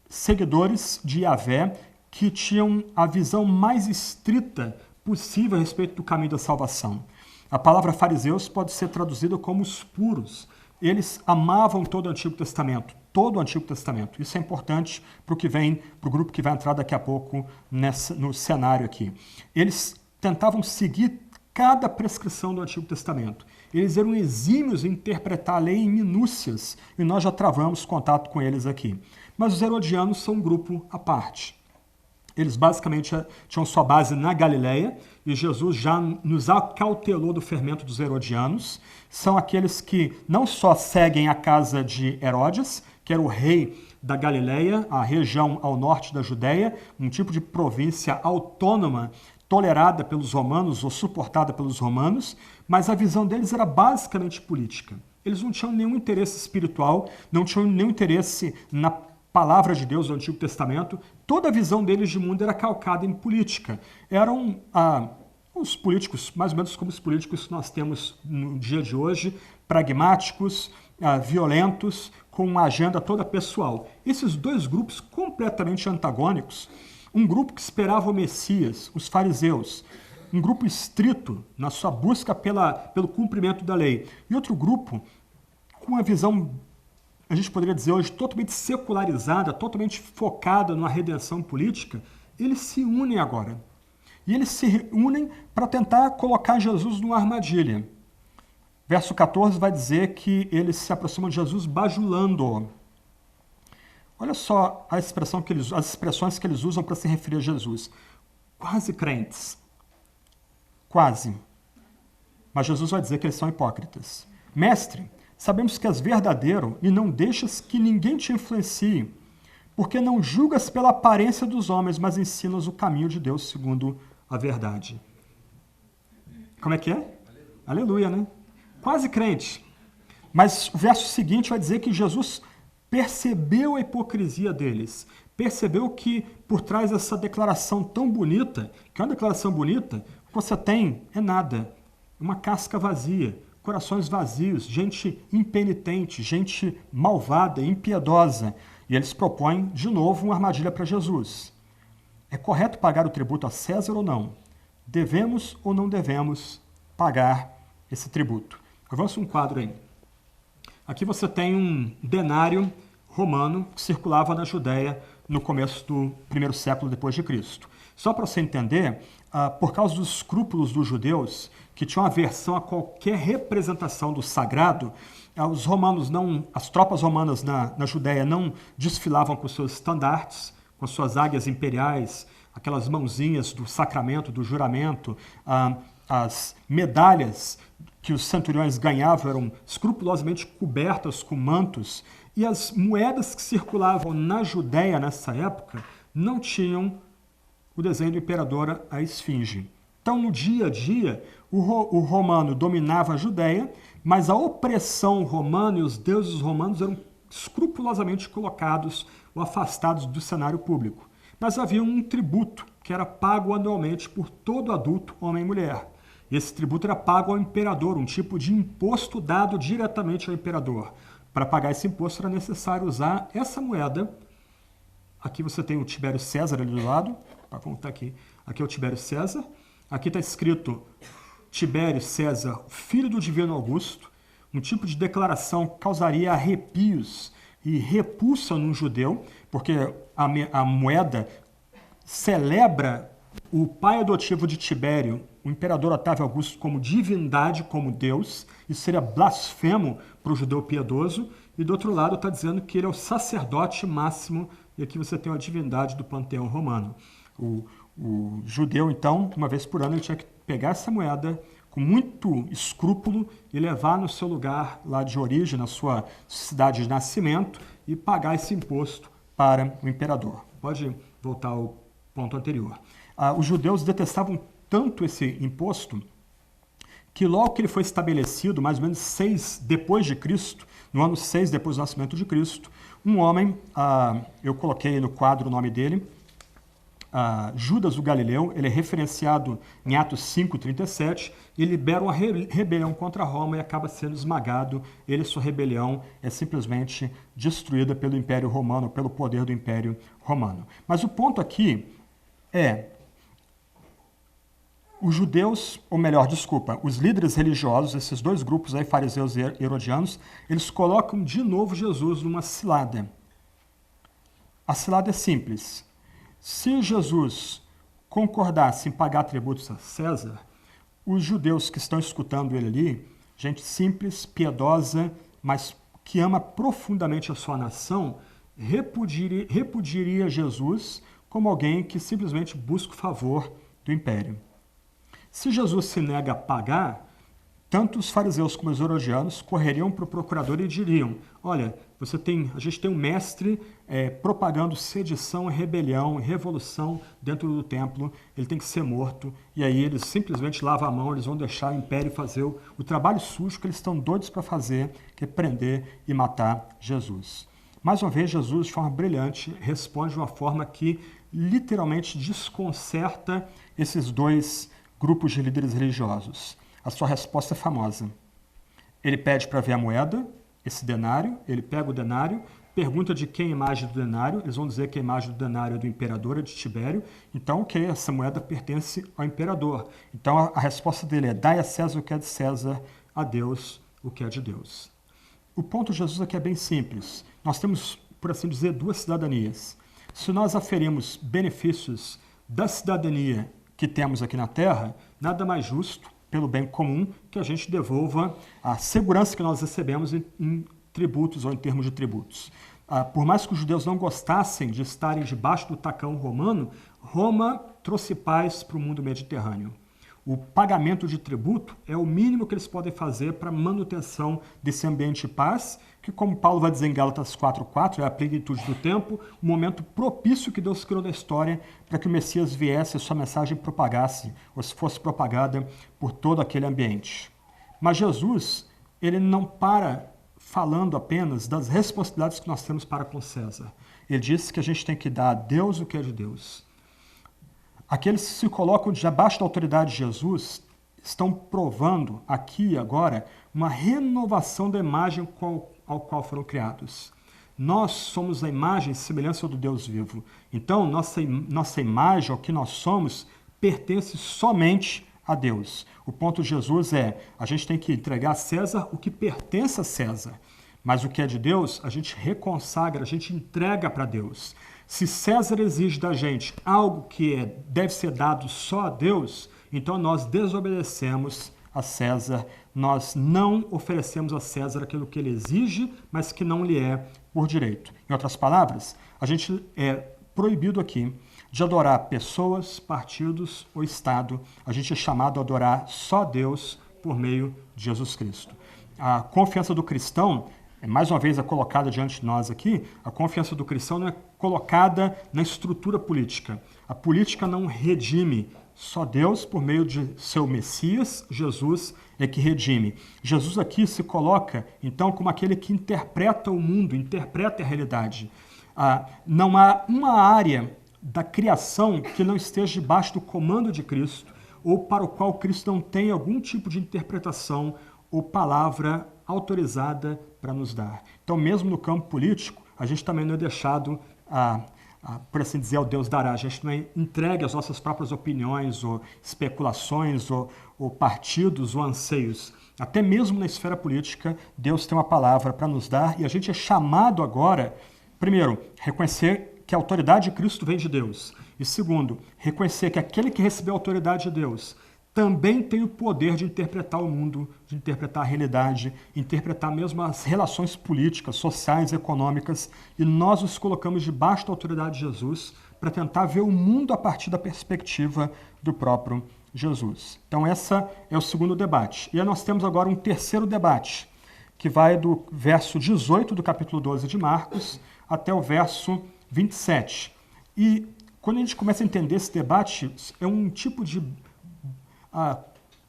seguidores de Yahvé que tinham a visão mais estrita possível a respeito do caminho da salvação. A palavra fariseus pode ser traduzida como os puros. Eles amavam todo o Antigo Testamento, todo o Antigo Testamento. Isso é importante para o grupo que vai entrar daqui a pouco no cenário aqui. Eles tentavam seguir cada prescrição do Antigo Testamento. Eles eram exímios em interpretar a lei em minúcias, e nós já travamos contato com eles aqui. Mas os herodianos são um grupo à parte. Eles basicamente tinham sua base na Galileia, e Jesus já nos acautelou do fermento dos herodianos. São aqueles que não só seguem a casa de Herodes, que era o rei da Galileia, a região ao norte da Judéia, um tipo de província autônoma, tolerada pelos romanos ou suportada pelos romanos, mas a visão deles era basicamente política. Eles não tinham nenhum interesse espiritual, não tinham nenhum interesse na palavra de Deus do Antigo Testamento. Toda a visão deles de mundo era calcada em política. Eram os políticos, mais ou menos como os políticos que nós temos no dia de hoje, pragmáticos, violentos, com uma agenda toda pessoal. Esses dois grupos completamente antagônicos, um grupo que esperava o Messias, os fariseus, um grupo estrito na sua busca pelo cumprimento da lei, e outro grupo com uma visão, a gente poderia dizer hoje, totalmente secularizada, totalmente focada na redenção política. Eles se unem agora. E eles se unem para tentar colocar Jesus numa armadilha. Verso 14 vai dizer que eles se aproximam de Jesus bajulando-o. Olha só as expressões que eles usam para se referir a Jesus. Quase crentes. Quase. Mas Jesus vai dizer que eles são hipócritas. Mestre, sabemos que és verdadeiro e não deixas que ninguém te influencie, porque não julgas pela aparência dos homens, mas ensinas o caminho de Deus segundo a verdade. Como é que é? Aleluia, né? Quase crente. Mas o verso seguinte vai dizer que Jesus percebeu a hipocrisia deles, percebeu que por trás dessa declaração tão bonita, que é uma declaração bonita, o que você tem é nada, uma casca vazia, corações vazios, gente impenitente, gente malvada, impiedosa. E eles propõem, de novo, uma armadilha para Jesus. É correto pagar o tributo a César ou não? Devemos ou não devemos pagar esse tributo? Avança um quadro aí. Aqui você tem um denário romano que circulava na Judéia no começo do primeiro século depois de Cristo. Só para você entender, por causa dos escrúpulos dos judeus, que tinham aversão a qualquer representação do sagrado, as tropas romanas na Judéia não desfilavam com seus estandartes, com suas águias imperiais, aquelas mãozinhas do sacramento, do juramento, as medalhas que os centuriões ganhavam eram escrupulosamente cobertas com mantos, e as moedas que circulavam na Judéia nessa época não tinham o desenho do imperador, a esfinge. Então, no dia a dia, o romano dominava a Judéia, mas a opressão romana e os deuses romanos eram escrupulosamente colocados ou afastados do cenário público. Mas havia um tributo que era pago anualmente por todo adulto, homem e mulher. Esse tributo era pago ao imperador, um tipo de imposto dado diretamente ao imperador. Para pagar esse imposto era necessário usar essa moeda. Aqui você tem o Tibério César ali do lado. Vamos estar aqui. Aqui é o Tibério César. Aqui está escrito Tibério César, filho do divino Augusto. Um tipo de declaração que causaria arrepios e repulsa num judeu, porque a moeda celebra o pai adotivo de Tibério, o imperador Otávio Augusto, como divindade, como Deus. Isso seria blasfemo para o judeu piedoso. E do outro lado está dizendo que ele é o sacerdote máximo, e aqui você tem a divindade do panteão romano. O judeu, então, uma vez por ano, ele tinha que pegar essa moeda com muito escrúpulo e levar no seu lugar lá de origem, na sua cidade de nascimento, e pagar esse imposto para o imperador. Pode voltar ao ponto anterior. Os judeus detestavam tanto esse imposto que logo que ele foi estabelecido, mais ou menos 6 depois de Cristo, no ano 6 depois do nascimento de Cristo, um homem, eu coloquei no quadro o nome dele, Judas o Galileu, ele é referenciado em Atos 5:37, e libera uma rebelião contra Roma e acaba sendo esmagado. Sua rebelião é simplesmente destruída pelo Império Romano, pelo poder do Império Romano. Mas o ponto aqui é, os judeus, ou melhor, desculpa, os líderes religiosos, esses dois grupos aí, fariseus e herodianos, eles colocam de novo Jesus numa cilada. A cilada é simples. Se Jesus concordasse em pagar tributos a César, os judeus que estão escutando ele ali, gente simples, piedosa, mas que ama profundamente a sua nação, repudiaria Jesus como alguém que simplesmente busca o favor do império. Se Jesus se nega a pagar, tanto os fariseus como os herodianos correriam para o procurador e diriam: olha, a gente tem um mestre propagando sedição, rebelião, revolução dentro do templo, ele tem que ser morto. E aí eles simplesmente lavam a mão, eles vão deixar o império fazer o trabalho sujo que eles estão doidos para fazer, que é prender e matar Jesus. Mais uma vez, Jesus, de forma brilhante, responde de uma forma que literalmente desconcerta esses dois grupos de líderes religiosos. A sua resposta é famosa. Ele pede para ver a moeda, esse denário, ele pega o denário, pergunta de quem é a imagem do denário, eles vão dizer que a imagem do denário é do imperador, é de Tibério, então ok, essa moeda pertence ao imperador. Então a resposta dele é: dai a César o que é de César, a Deus o que é de Deus. O ponto de Jesus aqui é bem simples. Nós temos, por assim dizer, duas cidadanias. Se nós aferimos benefícios da cidadania que temos aqui na Terra, nada mais justo, pelo bem comum, que a gente devolva a segurança que nós recebemos em tributos ou em termos de tributos. Por mais que os judeus não gostassem de estarem debaixo do tacão romano, Roma trouxe paz para o mundo mediterrâneo. O pagamento de tributo é o mínimo que eles podem fazer para a manutenção desse ambiente de paz, que, como Paulo vai dizer em Gálatas 4:4, é a plenitude do tempo, o momento propício que Deus criou na história para que o Messias viesse e sua mensagem propagasse, ou se fosse propagada por todo aquele ambiente. Mas Jesus, ele não para falando apenas das responsabilidades que nós temos para com César. Ele diz que a gente tem que dar a Deus o que é de Deus. Aqueles que se colocam debaixo da autoridade de Jesus estão provando aqui e agora uma renovação da imagem ao qual foram criados. Nós somos a imagem e semelhança do Deus vivo. Então, nossa imagem, o que nós somos, pertence somente a Deus. O ponto de Jesus é: a gente tem que entregar a César o que pertence a César, mas o que é de Deus, a gente reconsagra, a gente entrega para Deus. Se César exige da gente algo que deve ser dado só a Deus, então nós desobedecemos a César, nós não oferecemos a César aquilo que ele exige, mas que não lhe é por direito. Em outras palavras, a gente é proibido aqui de adorar pessoas, partidos ou Estado. A gente é chamado a adorar só Deus por meio de Jesus Cristo. A confiança do cristão, mais uma vez, é colocada diante de nós aqui. A confiança do cristão não é colocada na estrutura política. A política não redime. Só Deus, por meio de seu Messias, Jesus, é que redime. Jesus aqui se coloca, então, como aquele que interpreta o mundo, interpreta a realidade. Não há uma área da criação que não esteja debaixo do comando de Cristo, ou para o qual Cristo não tem algum tipo de interpretação ou palavra autorizada para nos dar. Então, mesmo no campo político, a gente também não é deixado por assim dizer, ao Deus dará. A gente não é entregue às nossas próprias opiniões, ou especulações, ou partidos, ou anseios. Até mesmo na esfera política, Deus tem uma palavra para nos dar, e a gente é chamado agora, primeiro, reconhecer que a autoridade de Cristo vem de Deus. E segundo, reconhecer que aquele que recebeu a autoridade de Deus também tem o poder de interpretar o mundo, de interpretar a realidade, interpretar mesmo as relações políticas, sociais, econômicas, e nós nos colocamos debaixo da autoridade de Jesus para tentar ver o mundo a partir da perspectiva do próprio Jesus. Então esse é o segundo debate. E aí nós temos agora um terceiro debate, que vai do verso 18 do capítulo 12 de Marcos até o verso 27. E quando a gente começa a entender esse debate, é um tipo de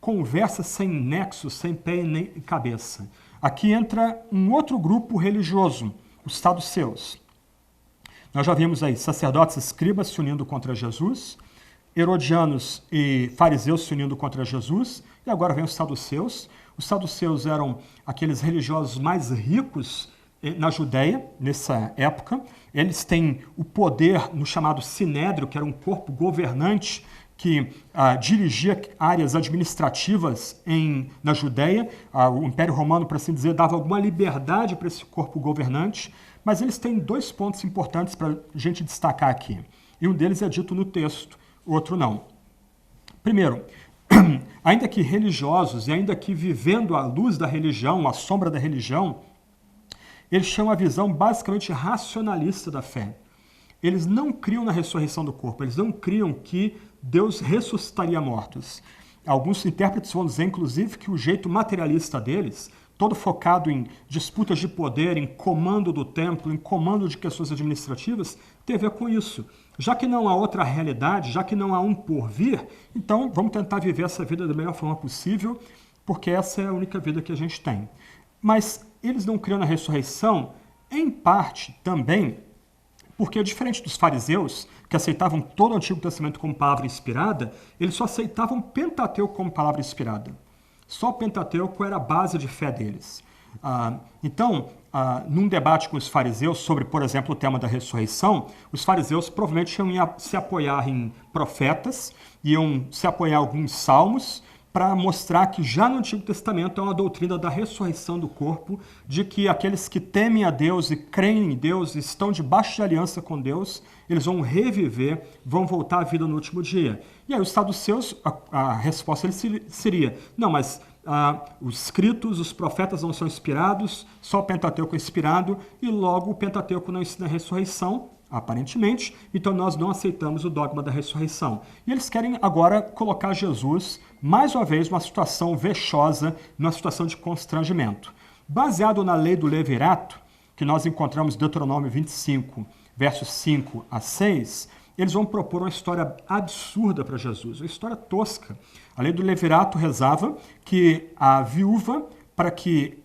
conversa sem nexo, sem pé nem cabeça. Aqui entra um outro grupo religioso, os saduceus. Nós já vimos aí sacerdotes e escribas se unindo contra Jesus, herodianos e fariseus se unindo contra Jesus, e agora vem os saduceus. Os saduceus eram aqueles religiosos mais ricos na Judéia, nessa época. Eles têm o poder no chamado Sinédrio, que era um corpo governante que dirigia áreas administrativas na Judéia. O Império Romano, por assim dizer, dava alguma liberdade para esse corpo governante, mas eles têm dois pontos importantes para a gente destacar aqui. E um deles é dito no texto, o outro não. Primeiro, ainda que religiosos e ainda que vivendo à luz da religião, à sombra da religião, eles tinham uma visão basicamente racionalista da fé. Eles não criam na ressurreição do corpo, eles não criam que Deus ressuscitaria mortos. Alguns intérpretes vão dizer, inclusive, que o jeito materialista deles, todo focado em disputas de poder, em comando do templo, em comando de questões administrativas, tem a ver com isso. Já que não há outra realidade, já que não há um porvir, então vamos tentar viver essa vida da melhor forma possível, porque essa é a única vida que a gente tem. Mas eles não criam na ressurreição, em parte também, porque diferente dos fariseus, que aceitavam todo o Antigo Testamento como palavra inspirada, eles só aceitavam o Pentateuco como palavra inspirada. Só o Pentateuco era a base de fé deles. Então, num debate com os fariseus sobre, por exemplo, o tema da ressurreição, os fariseus provavelmente iam se apoiar em profetas, iam se apoiar em alguns salmos, para mostrar que já no Antigo Testamento é uma doutrina da ressurreição do corpo, de que aqueles que temem a Deus e creem em Deus, estão debaixo de aliança com Deus, eles vão reviver, vão voltar à vida no último dia. E aí os saduceus, a resposta seria, não, mas os escritos, os profetas não são inspirados, só o Pentateuco é inspirado, e logo o Pentateuco não ensina a ressurreição, aparentemente, então nós não aceitamos o dogma da ressurreição. E eles querem agora colocar Jesus, mais uma vez, numa situação vexosa, numa situação de constrangimento. Baseado na lei do levirato, que nós encontramos em Deuteronômio 25, versos 5 a 6, eles vão propor uma história absurda para Jesus, uma história tosca. A lei do levirato rezava que a viúva, para que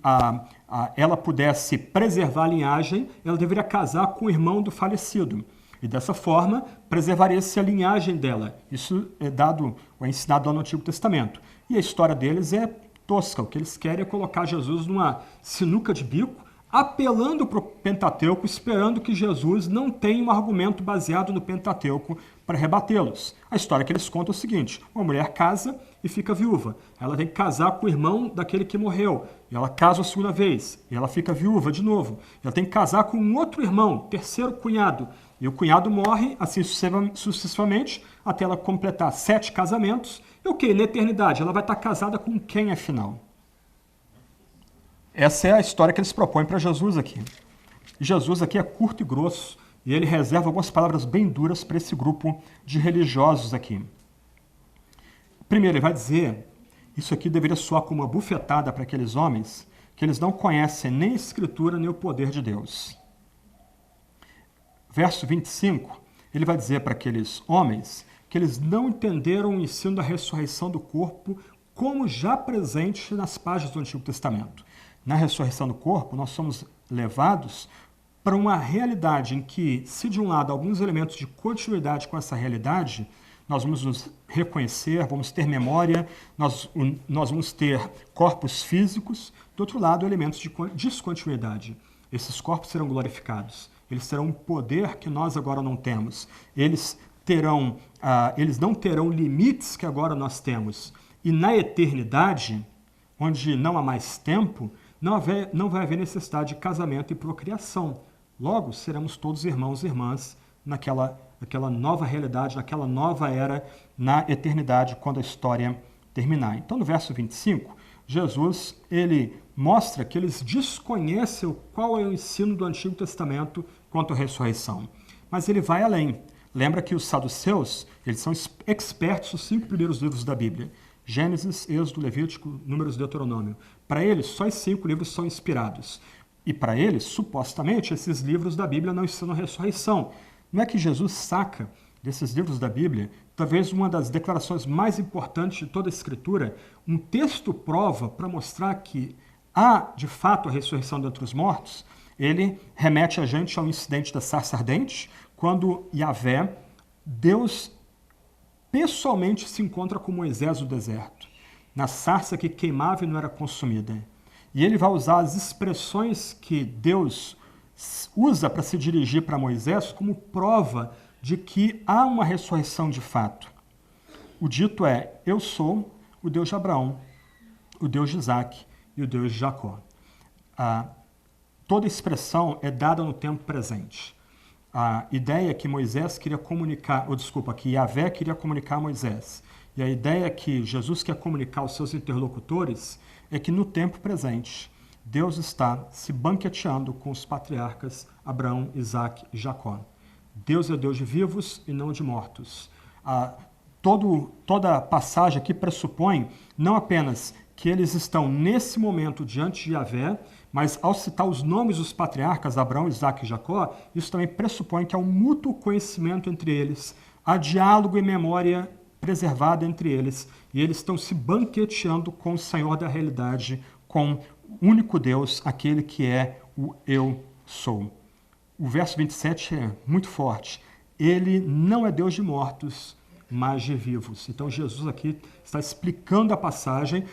ela pudesse preservar a linhagem, ela deveria casar com o irmão do falecido. E dessa forma, preservaria-se a linhagem dela. Isso é ensinado no Antigo Testamento. E a história deles é tosca. O que eles querem é colocar Jesus numa sinuca de bico, apelando para o Pentateuco, esperando que Jesus não tenha um argumento baseado no Pentateuco para rebatê-los. A história que eles contam é o seguinte: uma mulher casa e fica viúva. Ela tem que casar com o irmão daquele que morreu. E ela casa a segunda vez. E ela fica viúva de novo. Ela tem que casar com um outro irmão, terceiro cunhado. E o cunhado morre, assim sucessivamente, até ela completar 7 casamentos. E o que? Na eternidade, ela vai estar casada com quem, afinal? Essa é a história que eles propõem para Jesus aqui. E Jesus aqui é curto e grosso, e ele reserva algumas palavras bem duras para esse grupo de religiosos aqui. Primeiro, ele vai dizer, isso aqui deveria soar como uma bufetada para aqueles homens, que eles não conhecem nem a Escritura, nem o poder de Deus. Verso 25, ele vai dizer para aqueles homens que eles não entenderam o ensino da ressurreição do corpo como já presente nas páginas do Antigo Testamento. Na ressurreição do corpo, nós somos levados para uma realidade em que, se de um lado alguns elementos de continuidade com essa realidade, nós vamos nos reconhecer, vamos ter memória, nós vamos ter corpos físicos, do outro lado, elementos de descontinuidade. Esses corpos serão glorificados. eles terão um poder que nós agora não temos. Eles não terão limites que agora nós temos. E na eternidade, onde não há mais tempo, não vai haver necessidade de casamento e procriação. Logo, seremos todos irmãos e irmãs naquela nova realidade, naquela nova era, na eternidade, quando a história terminar. Então, no verso 25, Jesus ele mostra que eles desconhecem qual é o ensino do Antigo Testamento quanto à ressurreição. Mas ele vai além. Lembra que os saduceus, eles são expertos nos 5 primeiros livros da Bíblia. Gênesis, Êxodo, Levítico, Números e Deuteronômio. Para eles, só os 5 livros são inspirados. E para eles, supostamente, esses livros da Bíblia não ensinam a ressurreição. Não é que Jesus saca desses livros da Bíblia, talvez uma das declarações mais importantes de toda a Escritura, um texto prova para mostrar que há, de fato, a ressurreição dentre os mortos. Ele remete a gente ao incidente da sarça ardente, quando Yahvé, Deus, pessoalmente se encontra com Moisés no deserto, na sarça que queimava e não era consumida. E ele vai usar as expressões que Deus usa para se dirigir para Moisés como prova de que há uma ressurreição de fato. O dito é: eu sou o Deus de Abraão, o Deus de Isaac e o Deus de Jacó. Toda expressão é dada no tempo presente. A ideia que Moisés queria comunicar, que Yahvé queria comunicar a Moisés, e a ideia que Jesus quer comunicar aos seus interlocutores é que no tempo presente, Deus está se banqueteando com os patriarcas Abraão, Isaac e Jacó. Deus é Deus de vivos e não de mortos. Toda passagem aqui pressupõe não apenas que eles estão nesse momento diante de Yahvé, mas ao citar os nomes dos patriarcas Abraão, Isaac e Jacó, isso também pressupõe que há um mútuo conhecimento entre eles, há diálogo e memória preservada entre eles, e eles estão se banqueteando com o Senhor da realidade, com o único Deus, aquele que é o Eu Sou. O verso 27 é muito forte. Ele não é Deus de mortos, mas de vivos. Então Jesus aqui está explicando a passagem,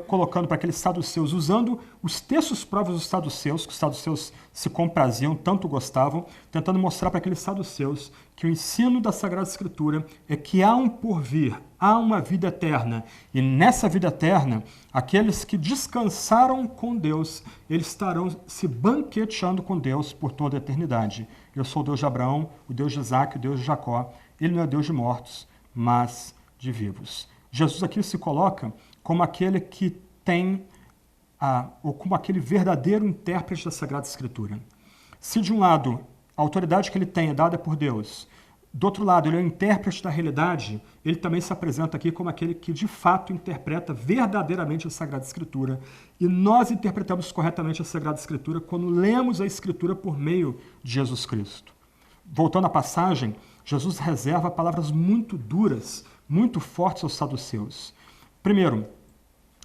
colocando para aqueles saduceus, usando os textos próprios dos saduceus, que os saduceus se compraziam, tanto gostavam, tentando mostrar para aqueles saduceus que o ensino da Sagrada Escritura é que há um porvir, há uma vida eterna. E nessa vida eterna, aqueles que descansaram com Deus, eles estarão se banqueteando com Deus por toda a eternidade. Eu sou o Deus de Abraão, o Deus de Isaac, o Deus de Jacó. Ele não é Deus de mortos, mas de vivos. Jesus aqui se coloca como aquele que tem, ou como aquele verdadeiro intérprete da Sagrada Escritura. Se de um lado a autoridade que ele tem é dada por Deus, do outro lado ele é o intérprete da realidade, ele também se apresenta aqui como aquele que de fato interpreta verdadeiramente a Sagrada Escritura. E nós interpretamos corretamente a Sagrada Escritura quando lemos a Escritura por meio de Jesus Cristo. Voltando à passagem, Jesus reserva palavras muito duras, muito fortes aos saduceus. Primeiro,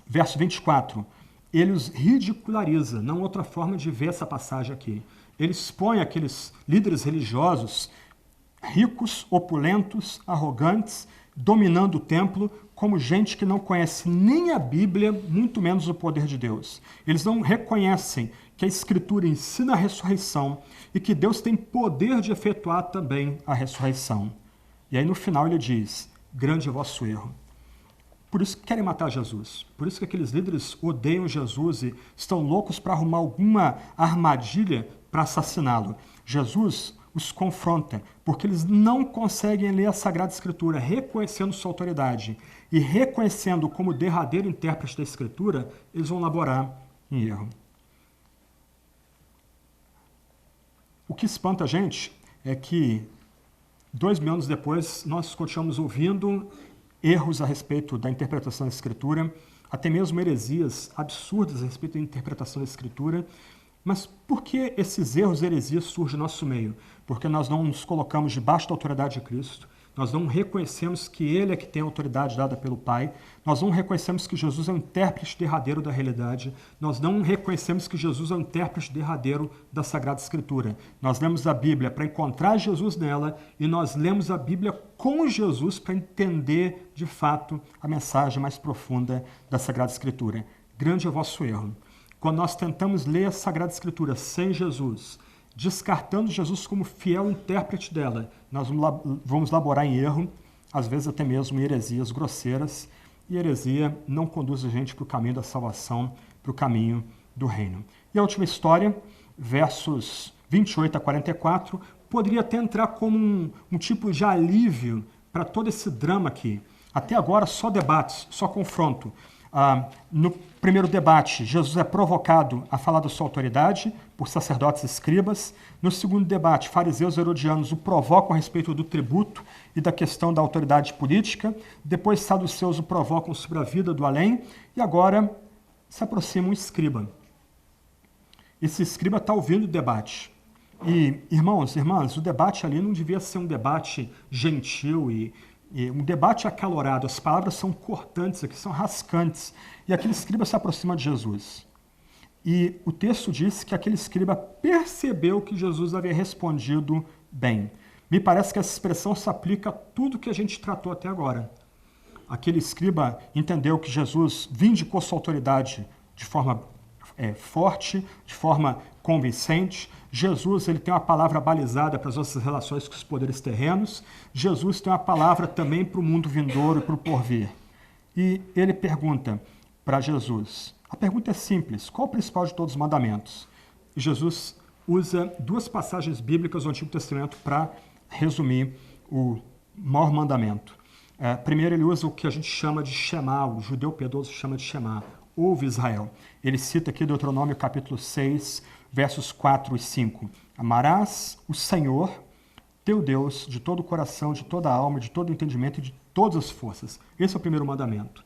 verso 24, ele os ridiculariza, não há outra forma de ver essa passagem aqui. Ele expõe aqueles líderes religiosos, ricos, opulentos, arrogantes, dominando o templo, como gente que não conhece nem a Bíblia, muito menos o poder de Deus. Eles não reconhecem que a Escritura ensina a ressurreição e que Deus tem poder de efetuar também a ressurreição. E aí no final ele diz: grande é o vosso erro. Por isso que querem matar Jesus. Por isso que aqueles líderes odeiam Jesus e estão loucos para arrumar alguma armadilha para assassiná-lo. Jesus os confronta, porque eles não conseguem ler a Sagrada Escritura reconhecendo sua autoridade e reconhecendo como derradeiro intérprete da Escritura, eles vão laborar em erro. O que espanta a gente é que 2000 anos depois nós continuamos ouvindo erros a respeito da interpretação da Escritura, até mesmo heresias absurdas a respeito da interpretação da Escritura. Mas por que esses erros e heresias surgem no nosso meio? Porque nós não nos colocamos debaixo da autoridade de Cristo, nós não reconhecemos que Ele é que tem a autoridade dada pelo Pai, nós não reconhecemos que Jesus é o intérprete derradeiro da realidade, nós não reconhecemos que Jesus é o intérprete derradeiro da Sagrada Escritura. Nós lemos a Bíblia para encontrar Jesus nela e nós lemos a Bíblia com Jesus para entender, de fato, a mensagem mais profunda da Sagrada Escritura. Grande é o vosso erro. Quando nós tentamos ler a Sagrada Escritura sem Jesus, descartando Jesus como fiel intérprete dela. Nós vamos laborar em erro, às vezes até mesmo em heresias grosseiras, e heresia não conduz a gente para o caminho da salvação, para o caminho do reino. E a última história, versos 28 a 44, poderia até entrar como um tipo de alívio para todo esse drama aqui. Até agora, só debates, só confronto. No primeiro debate, Jesus é provocado a falar da sua autoridade por sacerdotes e escribas. No segundo debate, fariseus e herodianos o provocam a respeito do tributo e da questão da autoridade política. Depois, saduceus o provocam sobre a vida do além. E agora se aproxima um escriba. Esse escriba está ouvindo o debate. E, irmãos, irmãs, o debate ali não devia ser um debate gentil e um debate acalorado. As palavras são cortantes aqui, são rascantes. E aquele escriba se aproxima de Jesus. E o texto diz que aquele escriba percebeu que Jesus havia respondido bem. Me parece que essa expressão se aplica a tudo que a gente tratou até agora. Aquele escriba entendeu que Jesus vindicou sua autoridade de forma forte, de forma convincente. Jesus ele tem uma palavra balizada para as nossas relações com os poderes terrenos. Jesus tem uma palavra também para o mundo vindouro e para o porvir. E ele pergunta para Jesus, a pergunta é simples, qual o principal de todos os mandamentos? E Jesus usa duas passagens bíblicas do Antigo Testamento para resumir o maior mandamento. Primeiro ele usa o que a gente chama de Shema, o judeu piedoso chama de Shema, ouve Israel. Ele cita aqui Deuteronômio capítulo 6, versos 4 e 5. Amarás o Senhor, teu Deus, de todo o coração, de toda a alma, de todo o entendimento e de todas as forças. Esse é o primeiro mandamento.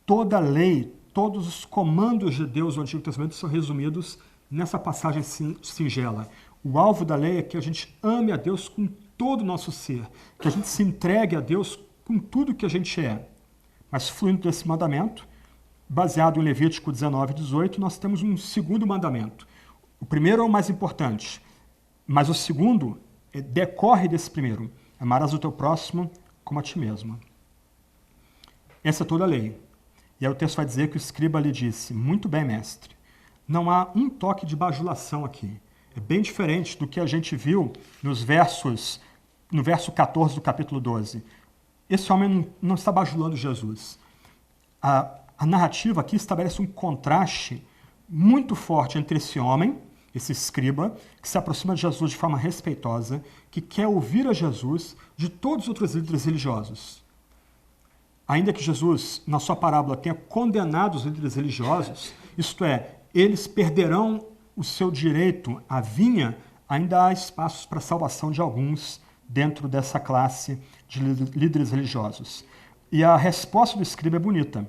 Toda a lei, todos os comandos de Deus do Antigo Testamento são resumidos nessa passagem singela. O alvo da lei é que a gente ame a Deus com todo o nosso ser, que a gente se entregue a Deus com tudo que a gente é. Mas fluindo desse mandamento, baseado em Levítico 19, 18, nós temos um segundo mandamento. O primeiro é o mais importante, mas o segundo decorre desse primeiro. Amarás o teu próximo como a ti mesmo. Essa é toda a lei. E aí o texto vai dizer que o escriba lhe disse, muito bem, mestre, não há um toque de bajulação aqui. É bem diferente do que a gente viu no verso 14 do capítulo 12. Esse homem não está bajulando Jesus. A narrativa aqui estabelece um contraste muito forte entre esse homem, esse escriba, que se aproxima de Jesus de forma respeitosa, que quer ouvir a Jesus de todos os outros líderes religiosos. Ainda que Jesus, na sua parábola, tenha condenado os líderes religiosos, isto é, eles perderão o seu direito à vinha, ainda há espaços para a salvação de alguns dentro dessa classe de líderes religiosos. E a resposta do escriba é bonita.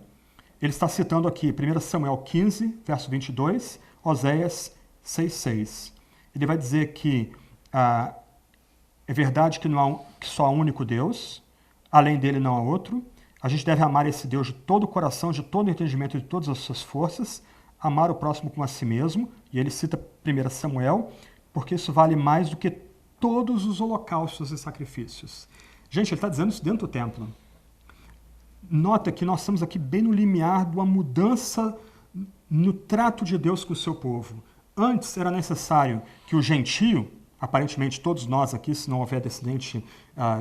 Ele está citando aqui 1 Samuel 15, verso 22, Oséias 6,6. Ele vai dizer que é verdade que só há um único Deus, além dele não há outro. A gente deve amar esse Deus de todo o coração, de todo o entendimento, de todas as suas forças, amar o próximo como a si mesmo, e ele cita 1 Samuel, porque isso vale mais do que todos os holocaustos e sacrifícios. Gente, ele está dizendo isso dentro do templo. Nota que nós estamos aqui bem no limiar de uma mudança no trato de Deus com o seu povo. Antes era necessário que o gentio, aparentemente todos nós aqui, se não houver descendente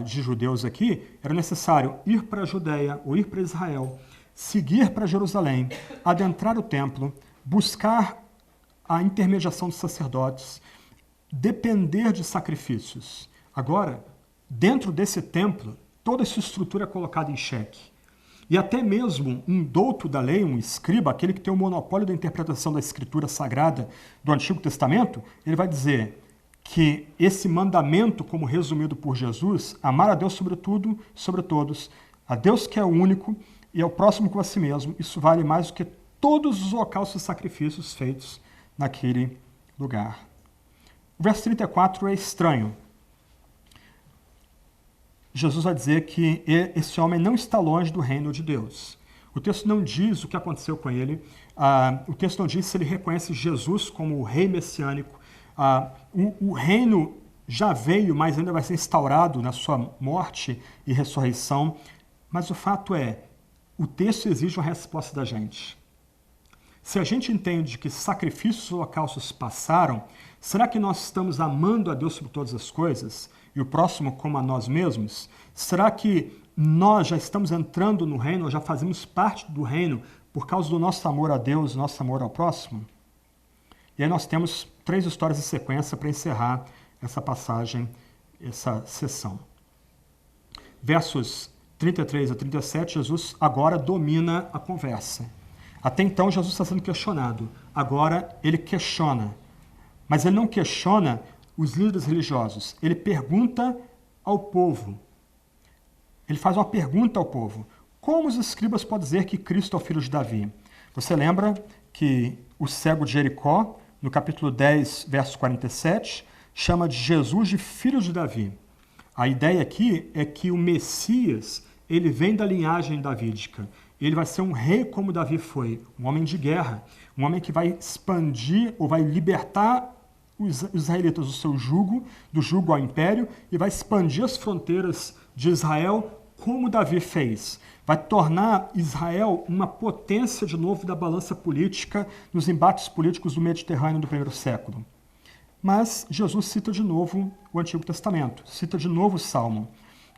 de judeus aqui, era necessário ir para a Judeia ou ir para Israel, seguir para Jerusalém, adentrar o templo, buscar a intermediação dos sacerdotes, depender de sacrifícios. Agora, dentro desse templo, toda essa estrutura é colocada em xeque. E até mesmo um douto da lei, um escriba, aquele que tem o monopólio da interpretação da escritura sagrada do Antigo Testamento, ele vai dizer que esse mandamento, como resumido por Jesus, amar a Deus sobre tudo, sobre todos, a Deus que é o único e ao próximo como a si mesmo, isso vale mais do que todos os holocaustos e sacrifícios feitos naquele lugar. O verso 34 é estranho. Jesus vai dizer que esse homem não está longe do reino de Deus. O texto não diz o que aconteceu com ele, o texto não diz se ele reconhece Jesus como o rei messiânico. O reino já veio, mas ainda vai ser instaurado na sua morte e ressurreição. Mas o fato é, o texto exige uma resposta da gente. Se a gente entende que sacrifícios e holocaustos passaram, será que nós estamos amando a Deus sobre todas as coisas e o próximo como a nós mesmos? Será que nós já estamos entrando no reino, nós já fazemos parte do reino por causa do nosso amor a Deus, nosso amor ao próximo? E aí nós temos 3 histórias em sequência para encerrar essa passagem, essa sessão. Versos 33 a 37, Jesus agora domina a conversa. Até então, Jesus está sendo questionado. Agora, ele questiona. Mas ele não questiona os líderes religiosos. Ele pergunta ao povo. Ele faz uma pergunta ao povo. Como os escribas podem dizer que Cristo é o filho de Davi? Você lembra que o cego de Jericó, no capítulo 10, verso 47, chama de Jesus de filho de Davi. A ideia aqui é que o Messias, ele vem da linhagem davídica. Ele vai ser um rei como Davi foi, um homem de guerra, um homem que vai expandir ou vai libertar os israelitas do seu jugo, do jugo ao império, e vai expandir as fronteiras de Israel como Davi fez. Vai tornar Israel uma potência de novo da balança política nos embates políticos do Mediterrâneo do primeiro século. Mas Jesus cita de novo o Antigo Testamento, cita de novo o Salmo.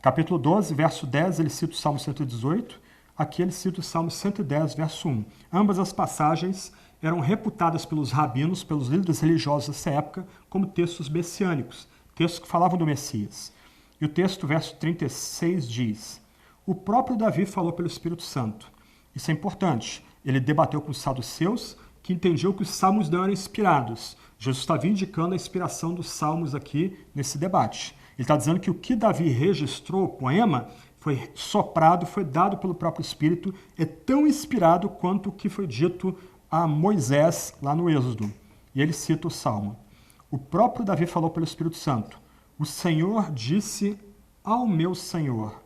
Capítulo 12, verso 10, ele cita o Salmo 118, aqui ele cita o Salmo 110, verso 1. Ambas as passagens eram reputadas pelos rabinos, pelos líderes religiosos dessa época, como textos messiânicos, textos que falavam do Messias. E o texto, verso 36, diz: o próprio Davi falou pelo Espírito Santo. Isso é importante. Ele debateu com os saduceus, que entendiam que os salmos não eram inspirados. Jesus está vindicando a inspiração dos salmos aqui nesse debate. Ele está dizendo que o que Davi registrou, o poema, foi soprado, foi dado pelo próprio Espírito, é tão inspirado quanto o que foi dito a Moisés lá no Êxodo. E ele cita o Salmo. O próprio Davi falou pelo Espírito Santo: o Senhor disse ao meu Senhor.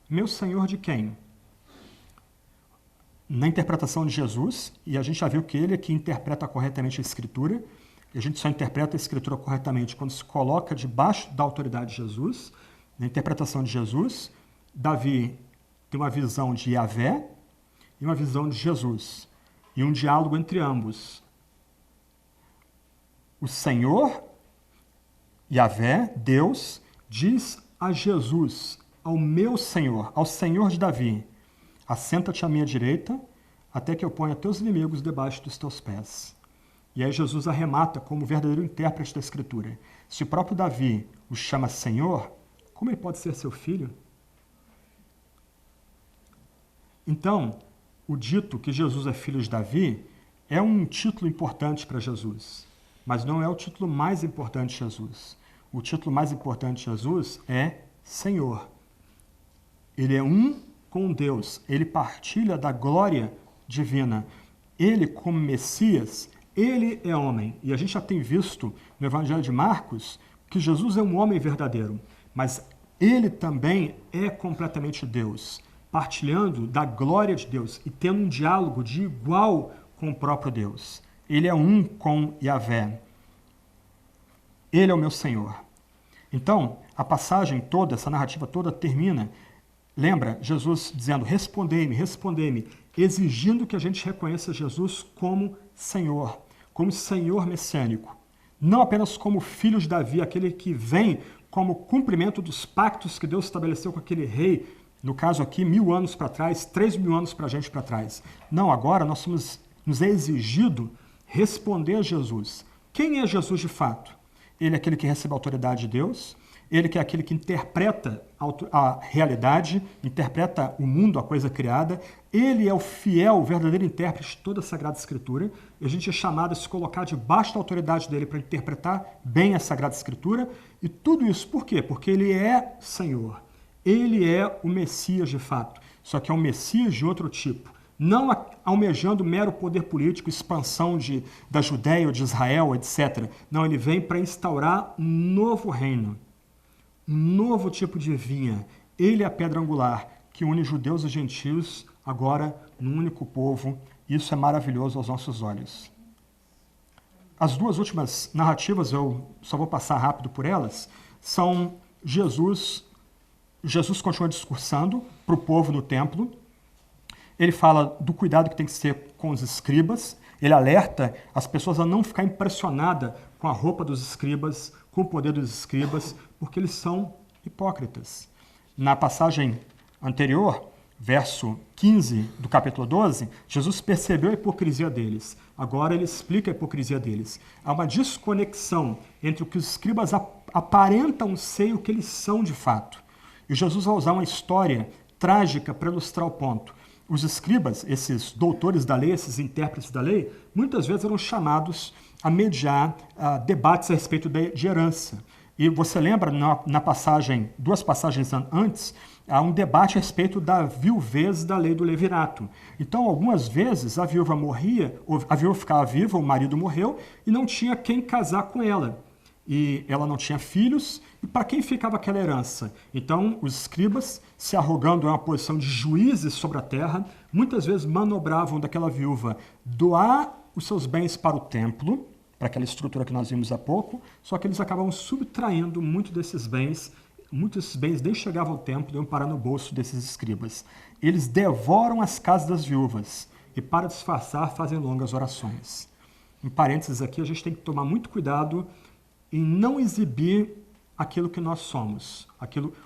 Meu Senhor de quem? Na interpretação de Jesus, e a gente já viu que ele é que interpreta corretamente a Escritura, e a gente só interpreta a Escritura corretamente quando se coloca debaixo da autoridade de Jesus. Na interpretação de Jesus, Davi tem uma visão de Yahvé e uma visão de Jesus, e um diálogo entre ambos. O Senhor, Yahvé, Deus, diz a Jesus, ao meu Senhor, ao Senhor de Davi: assenta-te à minha direita, até que eu ponha teus inimigos debaixo dos teus pés. E aí Jesus arremata como verdadeiro intérprete da Escritura. Se o próprio Davi o chama Senhor, como ele pode ser seu filho? Então, o dito que Jesus é filho de Davi é um título importante para Jesus, mas não é o título mais importante de Jesus. O título mais importante de Jesus é Senhor. Ele é um com Deus, ele partilha da glória divina. Ele, como Messias, ele é homem. E a gente já tem visto no Evangelho de Marcos que Jesus é um homem verdadeiro, mas ele também é completamente Deus, partilhando da glória de Deus e tendo um diálogo de igual com o próprio Deus. Ele é um com Yahvé. Ele é o meu Senhor. Então, a passagem toda, essa narrativa toda termina. Lembra Jesus dizendo: respondei-me, respondei-me, exigindo que a gente reconheça Jesus como Senhor messiânico. Não apenas como filho de Davi, aquele que vem como cumprimento dos pactos que Deus estabeleceu com aquele rei, no caso aqui, 1000 anos para trás, 3000 anos para a gente para trás. Não, agora nos é exigido responder a Jesus. Quem é Jesus de fato? Ele é aquele que recebe a autoridade de Deus, ele que é aquele que interpreta a realidade, interpreta o mundo, a coisa criada. Ele é o fiel, o verdadeiro intérprete de toda a Sagrada Escritura. E a gente é chamado a se colocar debaixo da autoridade dele para interpretar bem a Sagrada Escritura. E tudo isso por quê? Porque ele é Senhor. Ele é o Messias de fato. Só que é um Messias de outro tipo. Não almejando mero poder político, expansão da Judéia ou de Israel, etc. Não, ele vem para instaurar um novo reino. Um novo tipo de vinha. Ele é a pedra angular que une judeus e gentios agora num único povo. Isso é maravilhoso aos nossos olhos. As duas últimas narrativas, eu só vou passar rápido por elas, são Jesus continua discursando para o povo no templo, Ele fala do cuidado que tem que ser com os escribas. Ele alerta as pessoas a não ficar impressionadas com a roupa dos escribas, com o poder dos escribas, porque eles são hipócritas. Na passagem anterior, verso 15 do capítulo 12, Jesus percebeu a hipocrisia deles. Agora ele explica a hipocrisia deles. Há uma desconexão entre o que os escribas aparentam ser e o que eles são de fato. E Jesus vai usar uma história trágica para ilustrar o ponto. Os escribas, esses doutores da lei, esses intérpretes da lei, muitas vezes eram chamados a mediar debates a respeito de herança. E você lembra, na passagem, duas passagens antes, há um debate a respeito da viuvez da lei do levirato. Então, algumas vezes, a viúva morria, a viúva ficava viva, o marido morreu, e não tinha quem casar com ela. E ela não tinha filhos, e para quem ficava aquela herança? Então, os escribas, se arrogando a uma posição de juízes sobre a terra, muitas vezes manobravam daquela viúva doar os seus bens para o templo, para aquela estrutura que nós vimos há pouco, só que eles acabavam subtraindo muito desses bens. Muitos desses bens nem chegavam ao templo, iam parar no bolso desses escribas. Eles devoram as casas das viúvas e, para disfarçar, fazem longas orações. Em parênteses aqui, a gente tem que tomar muito cuidado em não exibir aquilo que nós somos.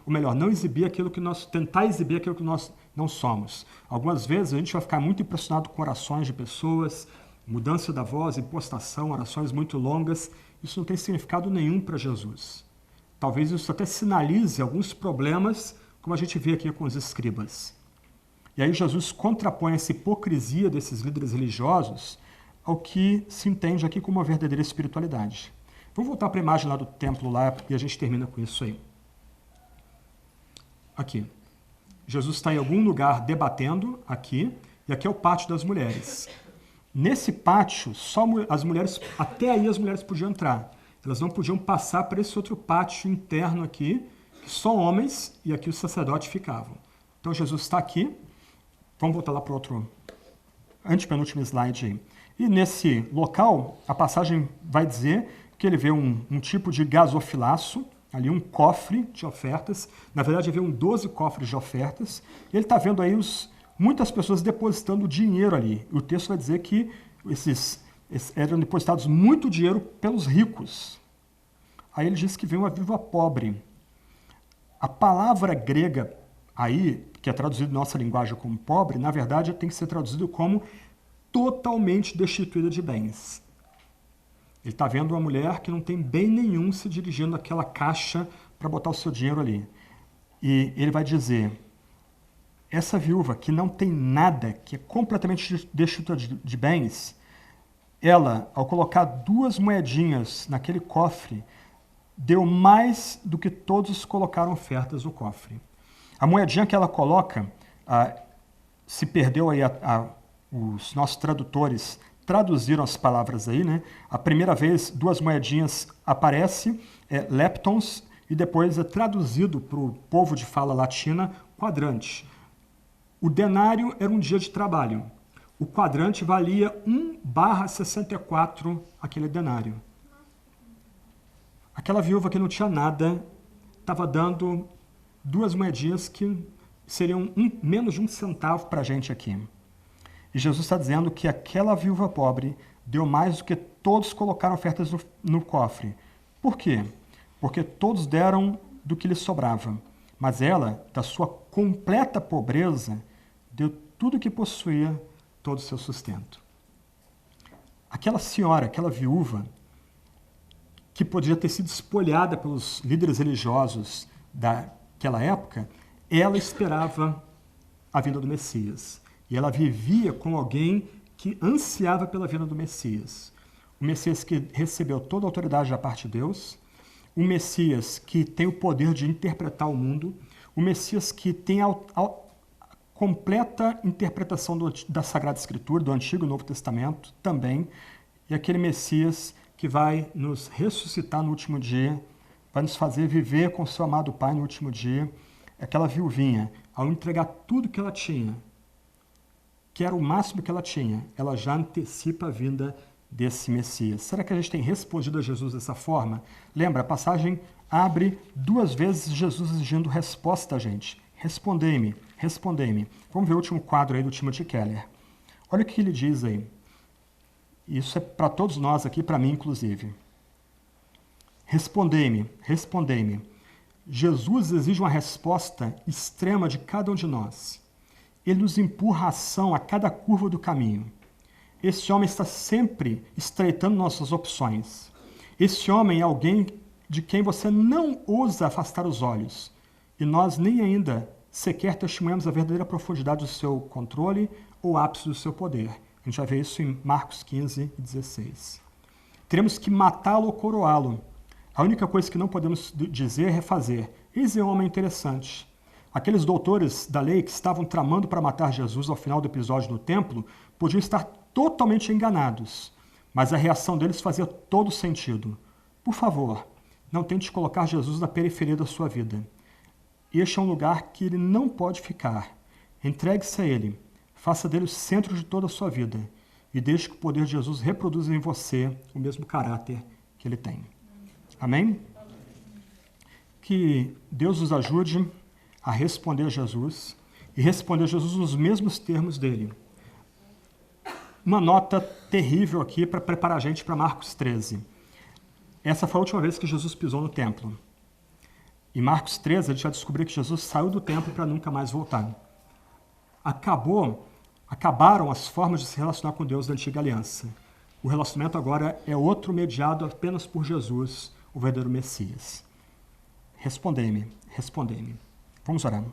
Não exibir aquilo que tentar exibir aquilo que nós não somos. Algumas vezes a gente vai ficar muito impressionado com orações de pessoas, mudança da voz, impostação, orações muito longas. Isso não tem significado nenhum para Jesus. Talvez isso até sinalize alguns problemas, como a gente vê aqui com os escribas. E aí Jesus contrapõe essa hipocrisia desses líderes religiosos ao que se entende aqui como uma verdadeira espiritualidade. Vamos voltar para a imagem lá do templo lá e a gente termina com isso aí. Aqui. Jesus está em algum lugar debatendo aqui, e aqui é o pátio das mulheres. Nesse pátio, só as mulheres, até aí as mulheres podiam entrar. Elas não podiam passar para esse outro pátio interno aqui, que só homens, e aqui os sacerdotes ficavam. Então Jesus está aqui. Vamos voltar lá para o outro, antepenúltimo slide aí. E nesse local, a passagem vai dizer que ele vê um tipo de gasofilaço, ali um cofre de ofertas. Na verdade, havia 12 cofres de ofertas. E ele está vendo aí muitas pessoas depositando dinheiro ali. E o texto vai dizer que esses eram depositados muito dinheiro pelos ricos. Aí ele diz que vem uma viúva pobre. A palavra grega aí, que é traduzida em nossa linguagem como pobre, na verdade tem que ser traduzido como totalmente destituída de bens. Ele está vendo uma mulher que não tem bem nenhum se dirigindo àquela caixa para botar o seu dinheiro ali. E ele vai dizer, essa viúva que não tem nada, que é completamente destituída de bens, ela, ao colocar 2 moedinhas naquele cofre, deu mais do que todos colocaram ofertas no cofre. A moedinha que ela coloca, se perdeu aí, os nossos tradutores traduziram as palavras aí, né? A primeira vez, 2 moedinhas aparece, leptons, e depois é traduzido para o povo de fala latina, quadrante. O denário era um dia de trabalho. O quadrante valia 1/64 aquele denário. Aquela viúva que não tinha nada estava dando 2 moedinhas que seriam menos de 1 centavo para a gente aqui. E Jesus está dizendo que aquela viúva pobre deu mais do que todos colocaram ofertas no cofre. Por quê? Porque todos deram do que lhes sobrava. Mas ela, da sua completa pobreza, deu tudo o que possuía, todo o seu sustento. Aquela senhora, aquela viúva, que podia ter sido espolhada pelos líderes religiosos daquela época, ela esperava a vinda do Messias. E ela vivia com alguém que ansiava pela vinda do Messias. O Messias que recebeu toda a autoridade da parte de Deus, o Messias que tem o poder de interpretar o mundo, o Messias que tem a completa interpretação da Sagrada Escritura, do Antigo e Novo Testamento também, e aquele Messias que vai nos ressuscitar no último dia, vai nos fazer viver com o seu amado Pai no último dia. Aquela viuvinha, ao entregar tudo que ela tinha, que era o máximo que ela tinha, ela já antecipa a vinda desse Messias. Será que a gente tem respondido a Jesus dessa forma? Lembra, a passagem abre 2 vezes Jesus exigindo resposta a gente. Respondei-me, respondei-me. Vamos ver o último quadro aí do Timothy Keller. Olha o que ele diz aí. Isso é para todos nós aqui, para mim inclusive. Respondei-me, respondei-me. Jesus exige uma resposta extrema de cada um de nós. Ele nos empurra a ação a cada curva do caminho. Esse homem está sempre estreitando nossas opções. Esse homem é alguém de quem você não ousa afastar os olhos. E nós nem ainda sequer testemunhamos a verdadeira profundidade do seu controle ou ápice do seu poder. A gente vai ver isso em Marcos 15 e 16. Teremos que matá-lo ou coroá-lo. A única coisa que não podemos dizer é fazer. Esse é um homem interessante. Aqueles doutores da lei que estavam tramando para matar Jesus ao final do episódio no templo podiam estar totalmente enganados, mas a reação deles fazia todo sentido. Por favor, não tente colocar Jesus na periferia da sua vida. Este é um lugar que ele não pode ficar. Entregue-se a ele. Faça dele o centro de toda a sua vida e deixe que o poder de Jesus reproduza em você o mesmo caráter que ele tem. Amém? Que Deus nos ajude a responder a Jesus e responder a Jesus nos mesmos termos dele. Uma nota terrível aqui para preparar a gente para Marcos 13. Essa foi a última vez que Jesus pisou no templo. Em Marcos 13, a gente vai descobrir que Jesus saiu do templo para nunca mais voltar. Acabaram as formas de se relacionar com Deus da antiga aliança. O relacionamento agora é outro, mediado apenas por Jesus, o verdadeiro Messias. Respondei-me, respondei-me. Vamos orar.